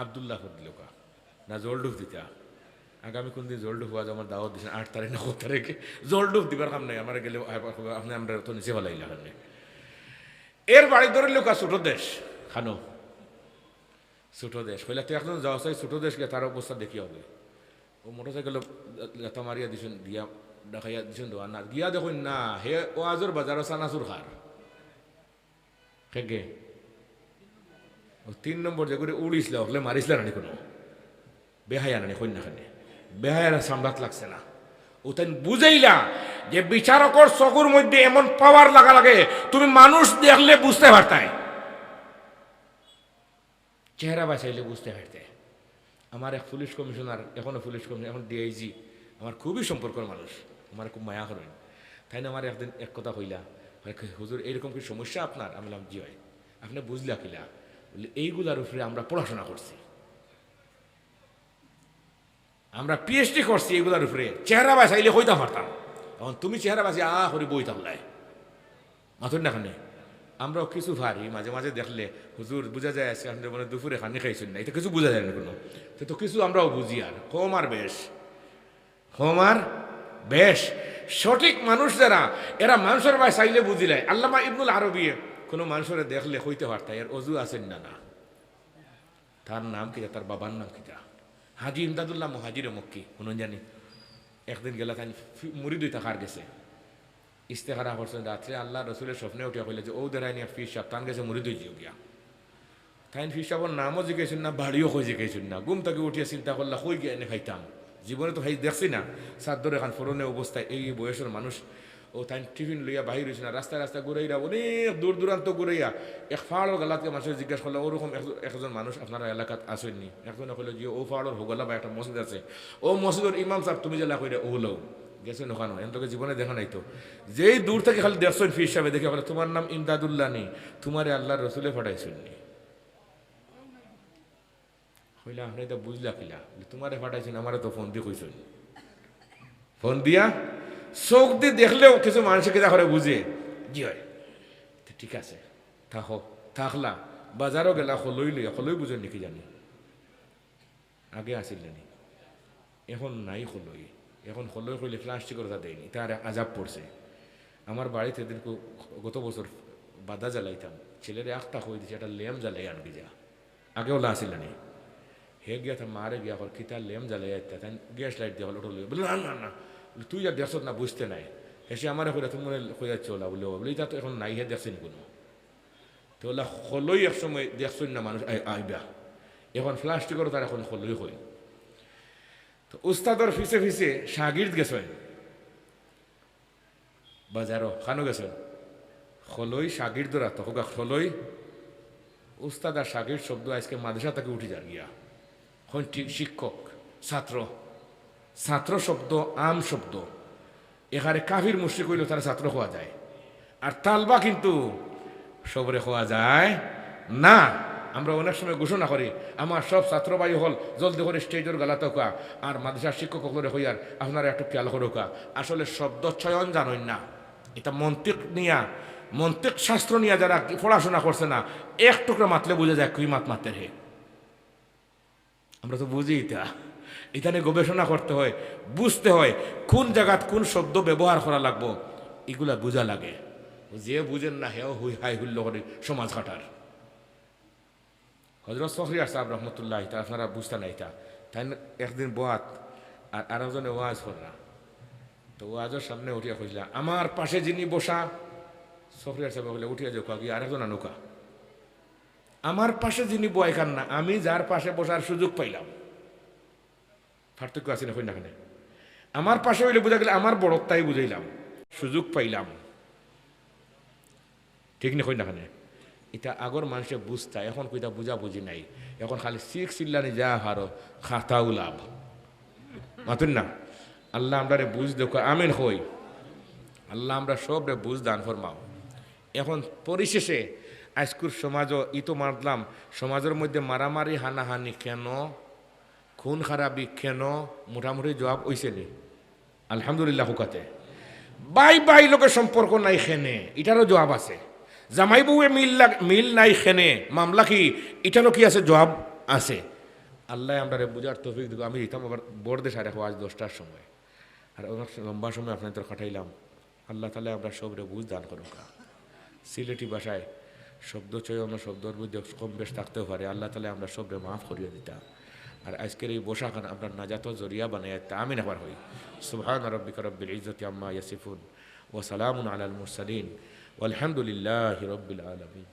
আবদুল্লাহ ফদলুকা না জলডুফ দিতা আগামী কোন দিন জলডুফ আজ আমার দাওয়াত দিচ্ছেন 8 তারিখ না 9 তারিখে জলডুফ দিবার কাম নাই আমার গেলে আপনি আমরা তো নিচে ফেলাইলা এর বাড়ি ধরে লোকা ছোট দেশ খানো ছোট দেশ হইলে তুই এখন যাওয়া চাই ছোট দেশকে তার অবস্থা দেখি হবে ও মোটরসাইকেল লাতা মারিয়া দিছেন দিয়া দেখাইয়া দিছেন দোয়ান না গিয়া দেখুন না হে ও আজর বাজারও চানাচুর খার খেগে ও 3 নম্বর যে করে উড়িছিল হলে মারিছিল না কোনো বেহায়া না কন্যাখানে বেহায়ার সামলাত লাগছে না ও তাই বুঝাইলা যে বিচারকর চকুর মধ্যে এমন পাওয়ার লাগা লাগে তুমি মানুষ দেখলে বুঝতে পারতাই চেহারা বাঁচাইলে বুঝতে পারতে আমার এক পুলিশ কমিশনার এখনো পুলিশ কমিশনার এখন ডিআইজি আমার খুবই সম্পর্কের মানুষ আমার খুব মায়া করেন তাই না আমার একদিন এক কথা কইলা হুজুর এরকম কি সমস্যা আপনার আমি বললাম জি হয় আপনি বুঝলা কিলা বলে এইগুলার উপরে আমরা পড়াশোনা করছি আমরা পিএইচডি করছি এগুলার উপরে চেহারা বাঁচাইলে হইতে পারতাম এখন তুমি চেহারা বাঁচিয়ে করে বই তাহলাই মাথুর না খানে আমরাও কিছু ভারি মাঝে মাঝে দেখলে হুজুর বোঝা যায় আজকে আমাদের মানে দুপুরে খানি খাইছেন না এটা কিছু বোঝা যায় না কোনো তো কিছু আমরাও বুঝি আর কম আর বেশ সঠিক মানুষ যারা এরা মানুষের ভাই চাইলে বুঝিলাই আল্লামা ইবনুল আরবি কোনো মানুষের দেখলে হইতে পারতাম এর অজু আছেন না না তার নাম কিটা তার বাবার নাম কিটা হাজি ইমদাদুল্লাহ মহাজির মক্কি শুনুন জানি একদিন গেলা তাই মুড়ি 2 টাকার গেছে ইস্তেহারা করছেন রাত্রে আল্লাহ রসুলের স্বপ্নে উঠিয়া কইলে যে ও দেরাই নিয়ে ফির সাপ তান গেছে মুড়ি 2 গিয়া তাই ফির সাপর নামও জিজ্ঞেসেন না বাড়িও কই জিজ্ঞেসেন না ঘুম থেকে উঠিয়া চিন্তা করলা কই গিয়ে এনে খাইতাম জীবনে তো খাই দেখছি না সাদ্দর এখন ফোরনে অবস্থায় এই বয়সের মানুষ ও তাই টিফিন লইয়া বাহির হয়েছে না রাস্তায় রাস্তায় ঘুরাইরা অনেক দূর দূরান্ত ঘুরাইয়া এক ফাড়র গালাতকে মানুষের জিজ্ঞাসা করলো ওরকম একজন মানুষ আপনারা এলাকাত আসেননি একজনে কইল যে ও ফাড়র হোগলা বা একটা মসজিদ আছে ও মসজিদের ইমাম সাহেব তুমি জেলা কইরা ও লও গেছে ওখানো এন তোকে জীবনে দেখা নাই তো যেই দূর থেকে খালি দেখছেন ফির হিসাবে দেখে বলে তোমার নাম ইমদাদুল্লাহ নি তোমারে আল্লাহর রসুলে ফাটাইছেননি হইলা আপনি তো বুঝলা কিলা তোমারে ফাটাইছেন আমারে তো ফোন দিয়ে কইছেন ফোন দিয়া চোখ দিয়ে দেখলেও কিছু মানুষকে যা করে বুঝে জি হয় ঠিক আছে থাকলা বাজারও গেলা হলই বুঝেন নাকি জানি আগে আসিল নি এখন নাই হলই এখন হলই হইলে প্লাস্টিকের তা দেয়নি তার আজাব পড়ছে আমার বাড়িতে এদিন গত বছর বাদা জ্বালাইতাম ছেলেরে একটা হয়ে দিচ্ছে একটা লেম জ্বালাই আনবি যা আগে ওলা আসিল নি হে গিয়া তা মারে গিয়া কর কিতা লেম জ্বালাই তাই গ্যাস লাইট দিয়া হলো বলে না না তুই যা দেখছ না বুঝতে নাই এসে আমার হইলে তুমি মনে হয়ে যাচ্ছে ওলা বলে বলে তা তো এখন নাই হে দেখছেন কোনো তো ওলা হলই একসময় দেখছেন না মানুষ আইবা এখন প্লাস্টিকেরও তার এখন হলই হয় তো উস্তাদর ফিসে ফিসে শাগির্দ গেছেন বাজারও খানো গেছেন হলই শাগির্দরা তখন হলই উস্তাদ আর শাগির্দ শব্দ আজকে মাদ্রাসা থেকে উঠে যান গিয়া এখন শিক্ষক ছাত্র শব্দ আম শব্দ এখানে কাফির মুশরিক হইলেও তারা ছাত্র হওয়া যায় আর তালবা কিন্তু সবরে হওয়া যায় না আমরা অনেক সময় ঘোষণা করি আমার সব ছাত্র ভাই হল জলদি করে স্টেজের গালাতে হোকা আর মাদ্রাসার শিক্ষক হলে হইয়ার আপনারা একটু খেয়াল করোকা আসলে শব্দ চয়ন জানেন না এটা মন্তিক শাস্ত্র নিয়ে যারা পড়াশোনা করছে না এক টুকরা মাতলে বুঝে যায় কুই মাত মাতের হে আমরা তো বুঝি এটা এখানে গবেষণা করতে হয়, বুঝতে হয় কোন জায়গাত কোন শব্দ ব্যবহার করা লাগবো, এগুলা বোঝা লাগে। যে বুঝেন না হেও হুই হাই হুল্ল করে সমাজ কাটার। হজরত ফখরিয়ার সাহেব রহমতুল্লাহ, তা আপনারা বুঝতে নাই তা, তাই একদিন বোয়াত আর আরেকজনে ওয়াজ করলা, তো ওয়াজের সামনে উঠিয়া খুঁজলা, আমার পাশে যিনি বসা, ফখরিয়ার সাহেব বলে উঠিয়া যাও কি আরেকজন আনুকা, আমার পাশে যিনি বয় খান না, আমি যার পাশে বসার সুযোগ পাইলাম। পার্থক্য আছে না, কই না? আমার পাশে হইলে বোঝা গেলে আমার বড়তাই বুঝাইলাম, সুযোগ পাইলাম, ঠিক না? কই না? এটা আগর মানুষে বুঝতা, এখন কইটা বুঝা বুঝি নাই, এখন খালি শিখ চিল্লানি যা হারো খাতাও লাভ মাতুন না। আল্লাহ আমরা বুঝ দেখো, আমিন হই। আল্লাহ আমরা সব রে বুঝ দান ফরমাও। এখন পরিশেষে আজকুর সমাজও ইতো মারলাম, সমাজের মধ্যে মারামারি হানাহানি কেন, খুন খারাপি কেন, মোটামুটি জবাব হইছে নি আলহামদুলিল্লাহ হুকাতে। বাই বাই লোকের সম্পর্ক নাই খেনে, এটারও জবাব আছে। জামাই বউয়ে মিল নাই খেনে, মামলা কি, এটারও কি আছে, জবাব আছে। আল্লাহ আমরা বুঝার তৌফিক দিব। আমি দিতাম আবার বোর্ডে সাড়ে আজ 10টার সময়, আর অনেক লম্বা সময় আপনাদের খাটাইলাম। আল্লাহ তাহলে আমরা সবরে বুঝ দান করুক। সিলেটি ভাষায় শব্দ চয়ন শব্দর মধ্যে কম বেশ থাকতেও পারে, আল্লাহ তাহলে আমরা সবরে মাফ করিয়ে দিতাম। আর আজকের এই বসাখান আপনার নাজাত জরিয়া বানাই আমি নেবার হই। সুবহান রাব্বিকা রব্বিল ইজ্জাতি আম্মা ইয়াসিফুন ওয়া সালামুন আলাল মুরসালিন ওয়ালহামদুলিল্লাহি রাব্বিল আলামিন।